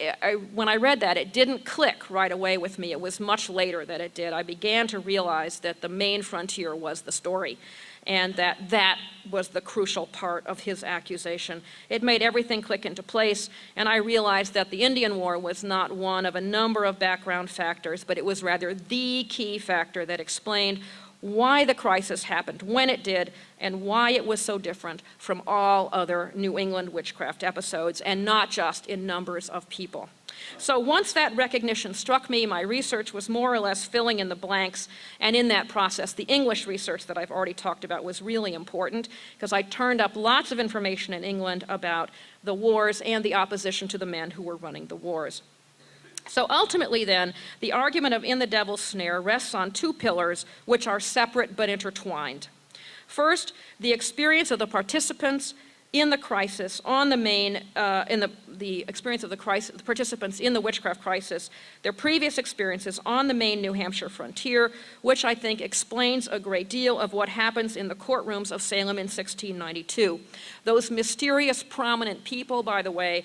when I read that, it didn't click right away with me. It was much later that it did. I began to realize that the Maine frontier was the story, and that was the crucial part of his accusation. It made everything click into place, and I realized that the Indian War was not one of a number of background factors, but it was rather the key factor that explained why the crisis happened when it did, and why it was so different from all other New England witchcraft episodes, and not just in numbers of people. So once that recognition struck me, my research was more or less filling in the blanks, and in that process, the English research that I've already talked about was really important, because I turned up lots of information in England about the wars and the opposition to the men who were running the wars. So ultimately then, the argument of In the Devil's Snare rests on two pillars which are separate but intertwined. First, the experience of the participants in the crisis on the main, the experience of the participants in the witchcraft crisis, their previous experiences on the main New Hampshire frontier, which I think explains a great deal of what happens in the courtrooms of Salem in 1692. Those mysterious prominent people, by the way,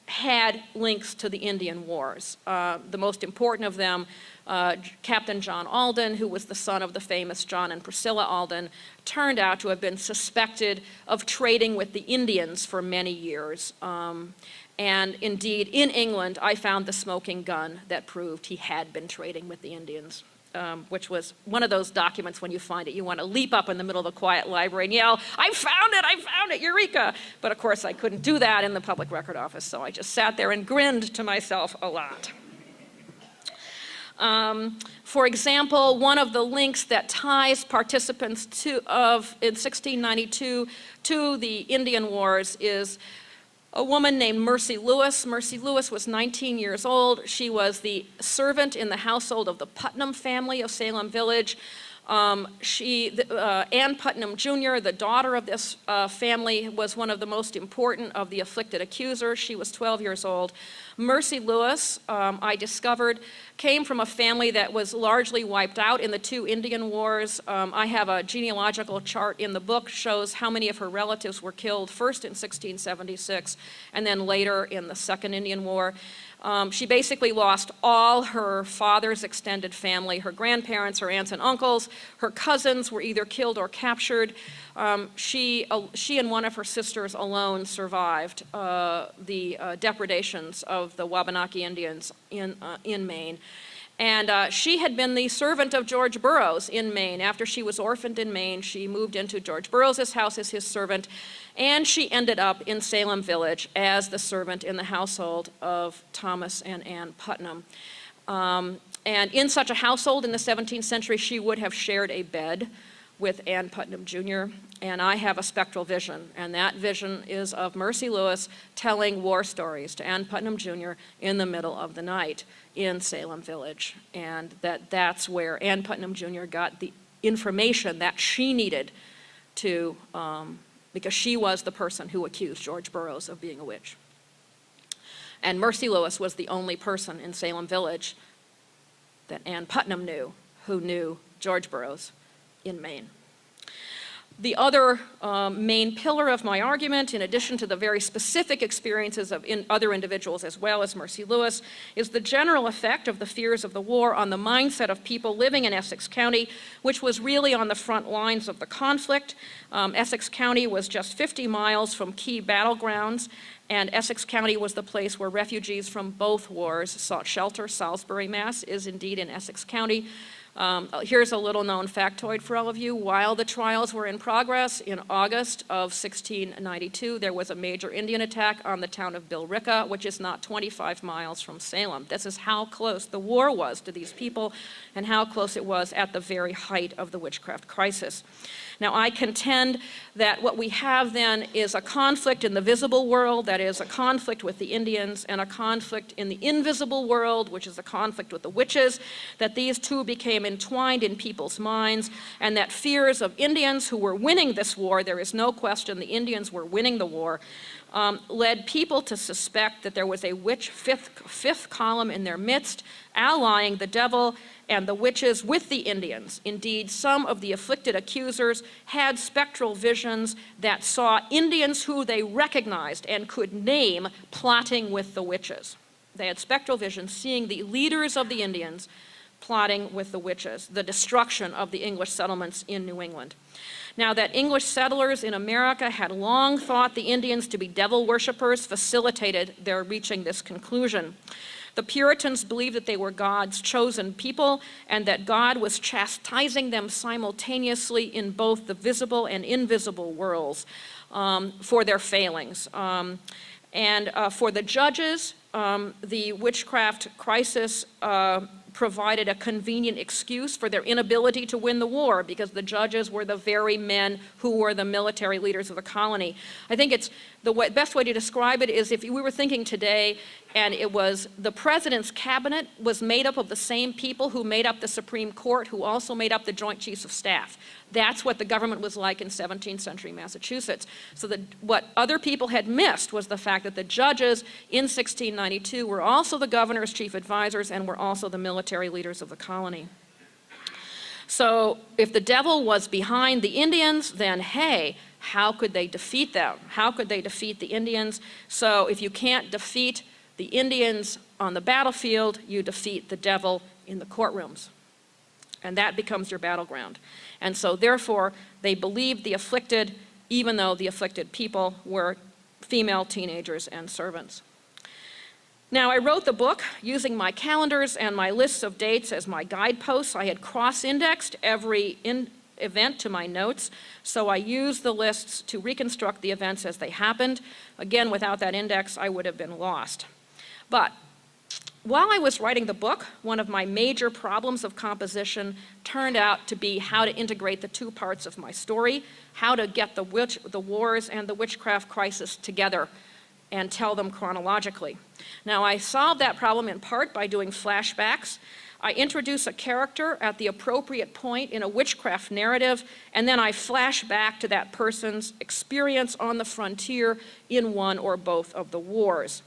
had links to the Indian Wars. The most important of them, Captain John Alden, who was the son of the famous John and Priscilla Alden, turned out to have been suspected of trading with the Indians for many years. And indeed, in England, I found the smoking gun that proved he had been trading with the Indians, which was one of those documents when you find it, you want to leap up in the middle of a quiet library and yell, I found it, eureka! But of course, I couldn't do that in the public record office, so I just sat there and grinned to myself a lot. For example, one of the links that ties participants in 1692 to the Indian Wars is a woman named Mercy Lewis. Mercy Lewis was 19 years old. She was the servant in the household of the Putnam family of Salem Village. Ann Putnam Jr., the daughter of this family, was one of the most important of the afflicted accusers. She was 12 years old. Mercy Lewis, I discovered, came from a family that was largely wiped out in the two Indian Wars. I have a genealogical chart in the book, shows how many of her relatives were killed, first in 1676 and then later in the Second Indian War. She basically lost all her father's extended family, her grandparents, her aunts and uncles. Her cousins were either killed or captured. She and one of her sisters alone survived the depredations of the Wabanaki Indians in Maine. And she had been the servant of George Burroughs in Maine. After she was orphaned in Maine, she moved into George Burroughs' house as his servant, and she ended up in Salem Village as the servant in the household of Thomas and Ann Putnam. And in such a household in the 17th century, she would have shared a bed with Ann Putnam Jr., and I have a spectral vision, and that vision is of Mercy Lewis telling war stories to Ann Putnam Jr. in the middle of the night in Salem Village, and that's where Ann Putnam Jr. got the information that she needed to, because she was the person who accused George Burroughs of being a witch. And Mercy Lewis was the only person in Salem Village that Ann Putnam knew who knew George Burroughs in Maine. The other main pillar of my argument, in addition to the very specific experiences of other individuals as well as Mercy Lewis, is the general effect of the fears of the war on the mindset of people living in Essex County, which was really on the front lines of the conflict. Essex County was just 50 miles from key battlegrounds, and Essex County was the place where refugees from both wars sought shelter. Salisbury, Mass. is indeed in Essex County. Here's a little known factoid for all of you. While the trials were in progress, in August of 1692, there was a major Indian attack on the town of Billerica, which is not 25 miles from Salem. This is how close the war was to these people and how close it was at the very height of the witchcraft crisis. Now, I contend that what we have then is a conflict in the visible world, that is a conflict with the Indians, and a conflict in the invisible world, which is a conflict with the witches, that these two became entwined in people's minds, and that fears of Indians who were winning this war, there is no question the Indians were winning the war, led people to suspect that there was a witch fifth column in their midst, allying the devil and the witches with the Indians. Indeed, some of the afflicted accusers had spectral visions that saw Indians who they recognized and could name plotting with the witches. They had spectral visions seeing the leaders of the Indians plotting with the witches, the destruction of the English settlements in New England. Now, that English settlers in America had long thought the Indians to be devil worshippers facilitated their reaching this conclusion. The Puritans believed that they were God's chosen people and that God was chastising them simultaneously in both the visible and invisible worlds for their failings. And for the judges, the witchcraft crisis provided a convenient excuse for their inability to win the war, because the judges were the very men who were the military leaders of the colony. I think it's the best way to describe it is if we were thinking today and it was the president's cabinet was made up of the same people who made up the Supreme Court, who also made up the Joint Chiefs of Staff. That's what the government was like in 17th century Massachusetts. So what other people had missed was the fact that the judges in 1692 were also the governor's chief advisors and were also the military leaders of the colony. So if the devil was behind the Indians, then hey, how could they defeat them? How could they defeat the Indians? So if you can't defeat the Indians on the battlefield, you defeat the devil in the courtrooms. And that becomes your battleground. And so therefore, they believed the afflicted, even though the afflicted people were female teenagers and servants. Now, I wrote the book using my calendars and my lists of dates as my guideposts. I had cross-indexed every event to my notes, so I used the lists to reconstruct the events as they happened. Again, without that index, I would have been lost. But while I was writing the book, one of my major problems of composition turned out to be how to integrate the two parts of my story, how to get the wars and the witchcraft crisis together and tell them chronologically. Now, I solved that problem in part by doing flashbacks. I introduce a character at the appropriate point in a witchcraft narrative, and then I flash back to that person's experience on the frontier in one or both of the wars.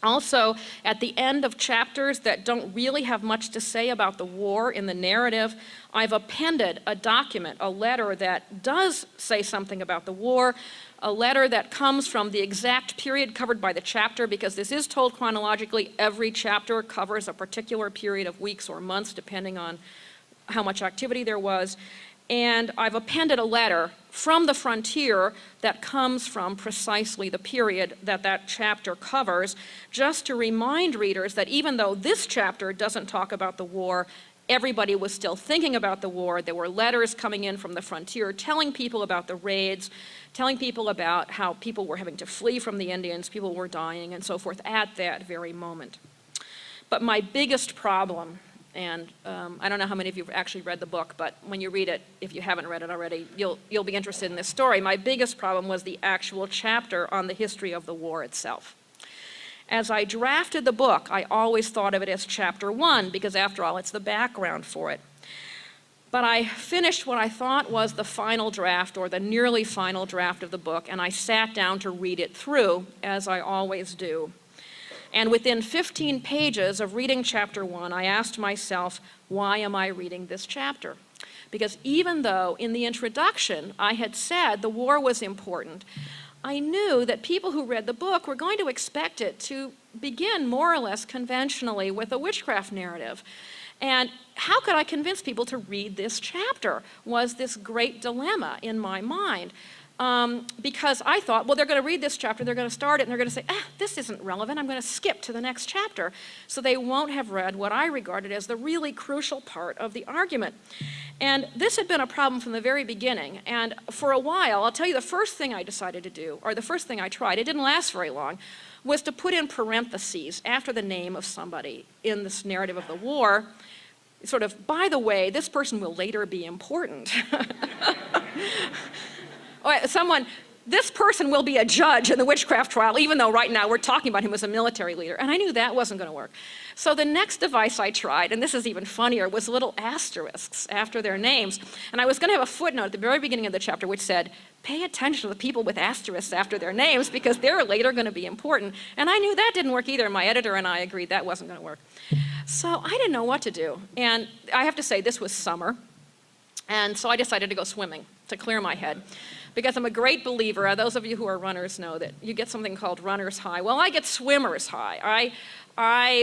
Also, at the end of chapters that don't really have much to say about the war in the narrative, I've appended a document, a letter that does say something about the war, a letter that comes from the exact period covered by the chapter, because this is told chronologically. Every chapter covers a particular period of weeks or months, depending on how much activity there was. And I've appended a letter from the frontier that comes from precisely the period that that chapter covers, just to remind readers that even though this chapter doesn't talk about the war, everybody was still thinking about the war. There were letters coming in from the frontier telling people about the raids, telling people about how people were having to flee from the Indians, people were dying, and so forth at that very moment. But my biggest problem, and I don't know how many of you have actually read the book, but when you read it, if you haven't read it already, you'll be interested in this story. My biggest problem was the actual chapter on the history of the war itself. As I drafted the book, I always thought of it as chapter 1, because after all, it's the background for it. But I finished what I thought was the final draft, or the nearly final draft of the book, and I sat down to read it through, as I always do. And within 15 pages of reading chapter 1, I asked myself, why am I reading this chapter? Because even though in the introduction I had said the war was important, I knew that people who read the book were going to expect it to begin more or less conventionally with a witchcraft narrative. And how could I convince people to read this chapter was this great dilemma in my mind. Because I thought, well, they're going to read this chapter, they're going to start it, and they're going to say, this isn't relevant, I'm going to skip to the next chapter. So they won't have read what I regarded as the really crucial part of the argument. And this had been a problem from the very beginning. And for a while, I'll tell you, the first thing I decided to do, or the first thing I tried, it didn't last very long, was to put in parentheses after the name of somebody in this narrative of the war, sort of, by the way, this person will later be important. This person will be a judge in the witchcraft trial, even though right now we're talking about him as a military leader. And I knew that wasn't going to work. So the next device I tried, and this is even funnier, was little asterisks after their names. And I was going to have a footnote at the very beginning of the chapter which said, pay attention to the people with asterisks after their names because they're later going to be important. And I knew that didn't work either. My editor and I agreed that wasn't going to work. So I didn't know what to do. And I have to say, this was summer. And so I decided to go swimming to clear my head. Because I'm a great believer, those of you who are runners know that you get something called runner's high. Well, I get swimmer's high.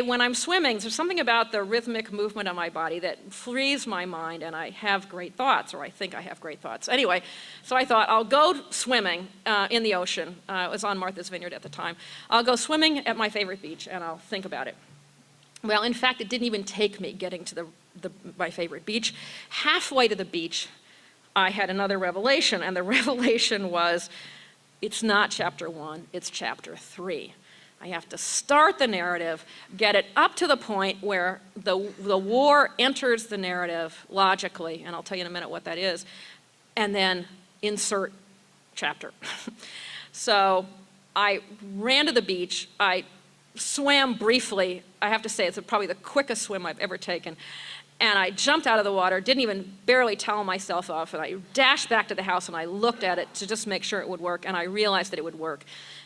When I'm swimming, there's something about the rhythmic movement of my body that frees my mind, and I have great thoughts, or I think I have great thoughts. Anyway, so I thought, I'll go swimming in the ocean. It was on Martha's Vineyard at the time. I'll go swimming at my favorite beach, and I'll think about it. Well, in fact, it didn't even take me getting to my favorite beach. Halfway to the beach, I had another revelation, and the revelation was it's not chapter 1, it's chapter 3. I have to start the narrative, get it up to the point where the war enters the narrative logically, and I'll tell you in a minute what that is, and then insert chapter. So I ran to the beach, I swam briefly. I have to say it's probably the quickest swim I've ever taken. And I jumped out of the water, didn't even barely towel myself off, and I dashed back to the house and I looked at it to just make sure it would work, and I realized that it would work.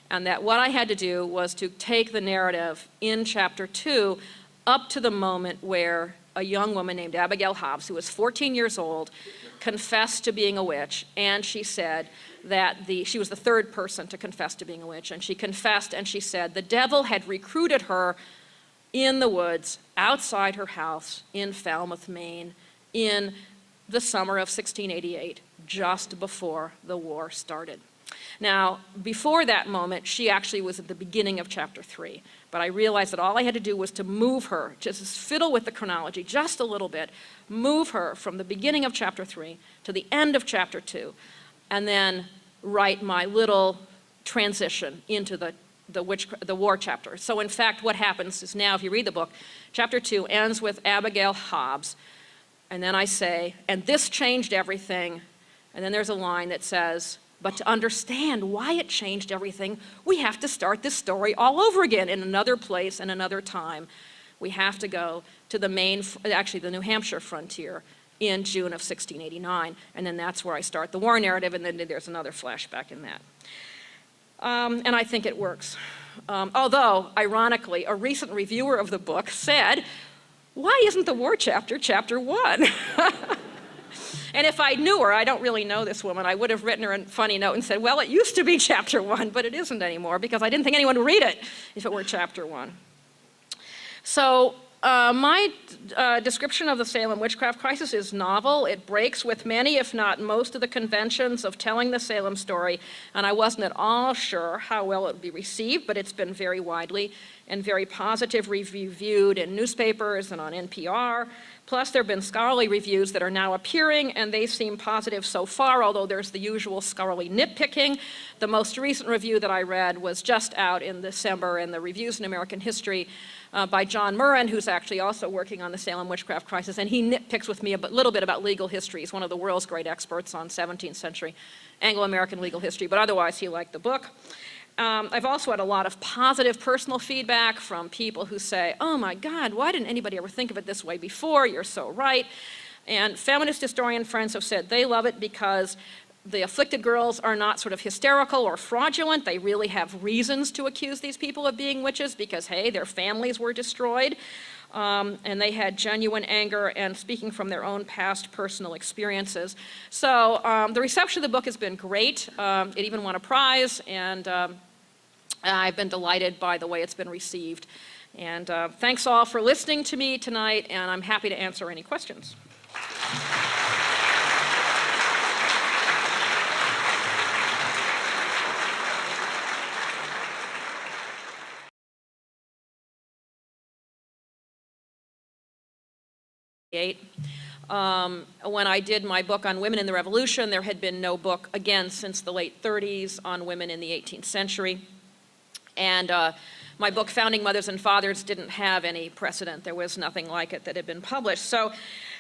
And that what I had to do was to take the narrative in chapter 2 up to the moment where a young woman named Abigail Hobbs, who was 14 years old, confessed to being a witch, and she said that she was the third person to confess to being a witch, and she confessed and she said the devil had recruited her in the woods outside her house in Falmouth, Maine, in the summer of 1688, just before the war started. Now, before that moment, she actually was at the beginning of chapter 3, but I realized that all I had to do was to move her, just fiddle with the chronology just a little bit, move her from the beginning of chapter 3 to the end of chapter 2, and then write my little transition into the war chapter. So in fact, what happens is now, if you read the book, chapter 2 ends with Abigail Hobbs, and then I say, and this changed everything, and then there's a line that says, but to understand why it changed everything, we have to start this story all over again in another place and another time. We have to go to the New Hampshire frontier in June of 1689, and then that's where I start the war narrative, and then there's another flashback in that. And I think it works. Although, ironically, a recent reviewer of the book said, why isn't the war chapter chapter 1? And if I knew her, I don't really know this woman, I would have written her a funny note and said, well, it used to be chapter 1, but it isn't anymore, because I didn't think anyone would read it if it were chapter 1. So my description of the Salem witchcraft crisis is novel. It breaks with many, if not most, of the conventions of telling the Salem story, and I wasn't at all sure how well it would be received, but it's been very widely and very positively reviewed in newspapers and on NPR. Plus, there have been scholarly reviews that are now appearing, and they seem positive so far, although there's the usual scholarly nitpicking. The most recent review that I read was just out in December in the Reviews in American History by John Murren, who's actually also working on the Salem witchcraft crisis, and he nitpicks with me a little bit about legal history. He's one of the world's great experts on 17th century Anglo-American legal history, but otherwise he liked the book. I've also had a lot of positive personal feedback from people who say, oh my God, why didn't anybody ever think of it this way before? You're so right. And feminist historian friends have said they love it because the afflicted girls are not sort of hysterical or fraudulent. They really have reasons to accuse these people of being witches because, hey, their families were destroyed. And they had genuine anger and speaking from their own past personal experiences. So the reception of the book has been great. It even won a prize, and I've been delighted by the way it's been received. And thanks all for listening to me tonight, and I'm happy to answer any questions. When I did my book on women in the Revolution, there had been no book, again, since the late 30s on women in the 18th century. And my book, Founding Mothers and Fathers, didn't have any precedent. There was nothing like it that had been published. So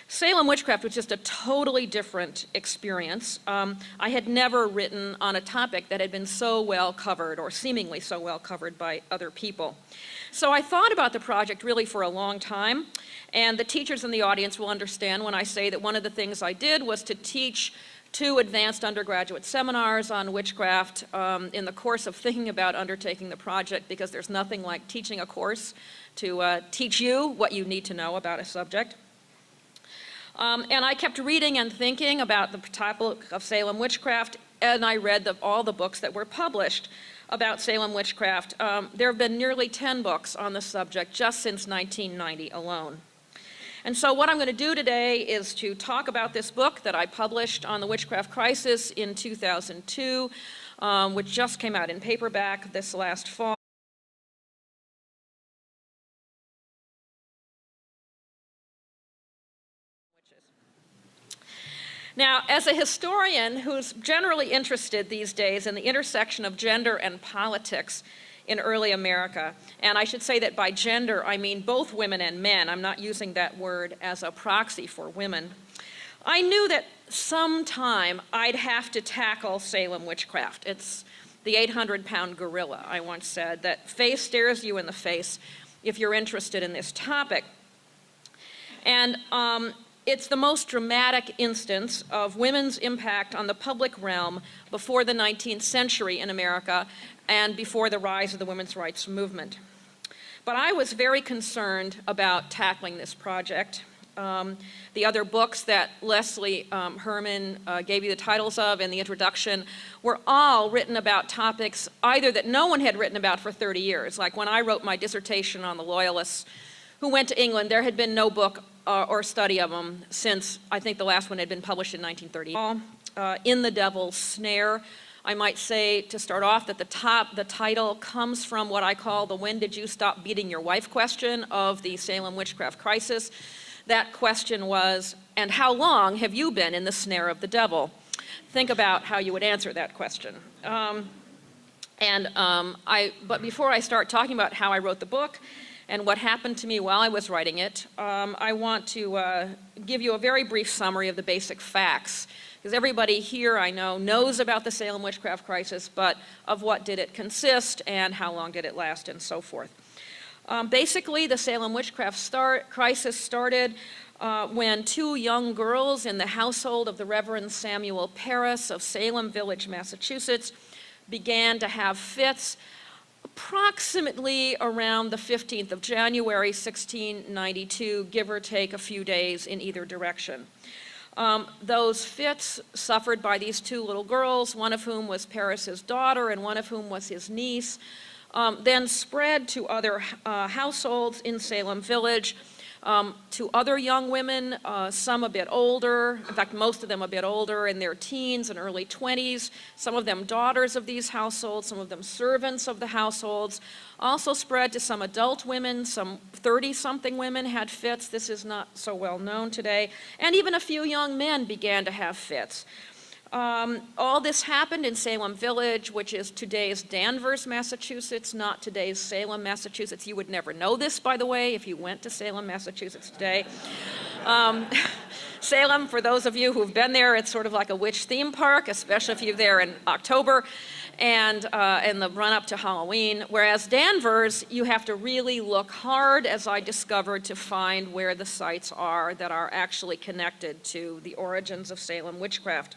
Salem Witchcraft was just a totally different experience. I had never written on a topic that had been so well covered, or seemingly so well covered by other people. So I thought about the project really for a long time, and the teachers in the audience will understand when I say that one of the things I did was to teach 2 advanced undergraduate seminars on witchcraft in the course of thinking about undertaking the project, because there's nothing like teaching a course to teach you what you need to know about a subject. And I kept reading and thinking about the topic of Salem witchcraft, and I read all the books that were published about Salem witchcraft. There have been nearly 10 books on the subject just since 1990 alone. And so what I'm going to do today is to talk about this book that I published on the witchcraft crisis in 2002, which just came out in paperback this last fall. Now, as a historian who's generally interested these days in the intersection of gender and politics in early America, and I should say that by gender I mean both women and men, I'm not using that word as a proxy for women, I knew that sometime I'd have to tackle Salem witchcraft. It's the 800-pound gorilla, I once said, that stares you in the face if you're interested in this topic. And it's the most dramatic instance of women's impact on the public realm before the 19th century in America and before the rise of the women's rights movement. But I was very concerned about tackling this project. The other books that Leslie Herman gave you the titles of in the introduction were all written about topics either that no one had written about for 30 years. Like when I wrote my dissertation on the Loyalists who went to England, there had been no book or study of them since I think the last one had been published in 1930. In the Devil's Snare, I might say to start off that the title comes from what I call the "when did you stop beating your wife" question of the Salem witchcraft crisis. That question was, and how long have you been in the snare of the devil? Think about how you would answer that question. But before I start talking about how I wrote the book and what happened to me while I was writing it, I want to give you a very brief summary of the basic facts. Because everybody here I know knows about the Salem witchcraft crisis, but of what did it consist and how long did it last and so forth. Basically, the Salem witchcraft crisis started when two young girls in the household of the Reverend Samuel Parris of Salem Village, Massachusetts, began to have fits approximately around the 15th of January, 1692, give or take a few days in either direction. Those fits suffered by these two little girls, one of whom was Parris's daughter and one of whom was his niece, then spread to other households in Salem Village, to other young women, some a bit older, in fact most of them a bit older, in their teens and early 20s, some of them daughters of these households, some of them servants of the households, also spread to some adult women, some 30-something women had fits, this is not so well known today, and even a few young men began to have fits. All this happened in Salem Village, which is today's Danvers, Massachusetts, not today's Salem, Massachusetts. You would never know this, by the way, if you went to Salem, Massachusetts today. Salem, for those of you who've been there, it's sort of like a witch theme park, especially if you're there in October and in the run-up to Halloween. Whereas Danvers, you have to really look hard, as I discovered, to find where the sites are that are actually connected to the origins of Salem witchcraft.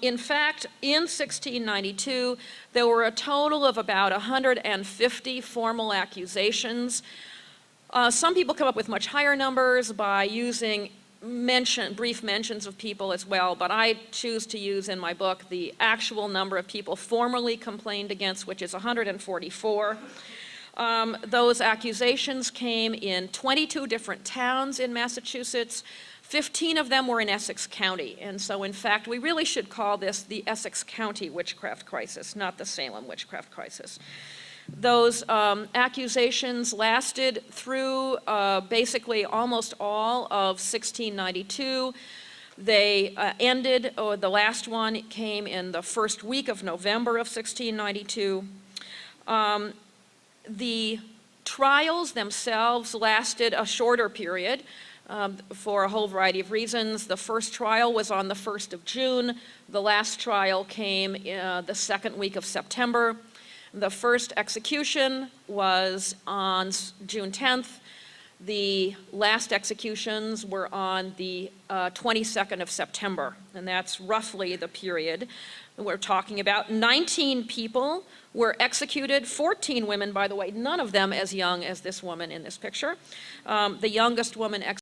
In fact, in 1692, there were a total of about 150 formal accusations. Some people come up with much higher numbers by using brief mentions of people as well, but I choose to use in my book the actual number of people formally complained against, which is 144. Those accusations came in 22 different towns in Massachusetts. 15 of them were in Essex County, and so in fact we really should call this the Essex County witchcraft crisis, not the Salem witchcraft crisis. Those accusations lasted through basically almost all of 1692. They ended, or the last one came in the first week of November of 1692. The trials themselves lasted a shorter period. For a whole variety of reasons. The first trial was on the 1st of June. The last trial came the second week of September. The first execution was on June 10th. The last executions were on the 22nd of September, and that's roughly the period we're talking about. 19 people were executed, 14 women, by the way, none of them as young as this woman in this picture. The youngest woman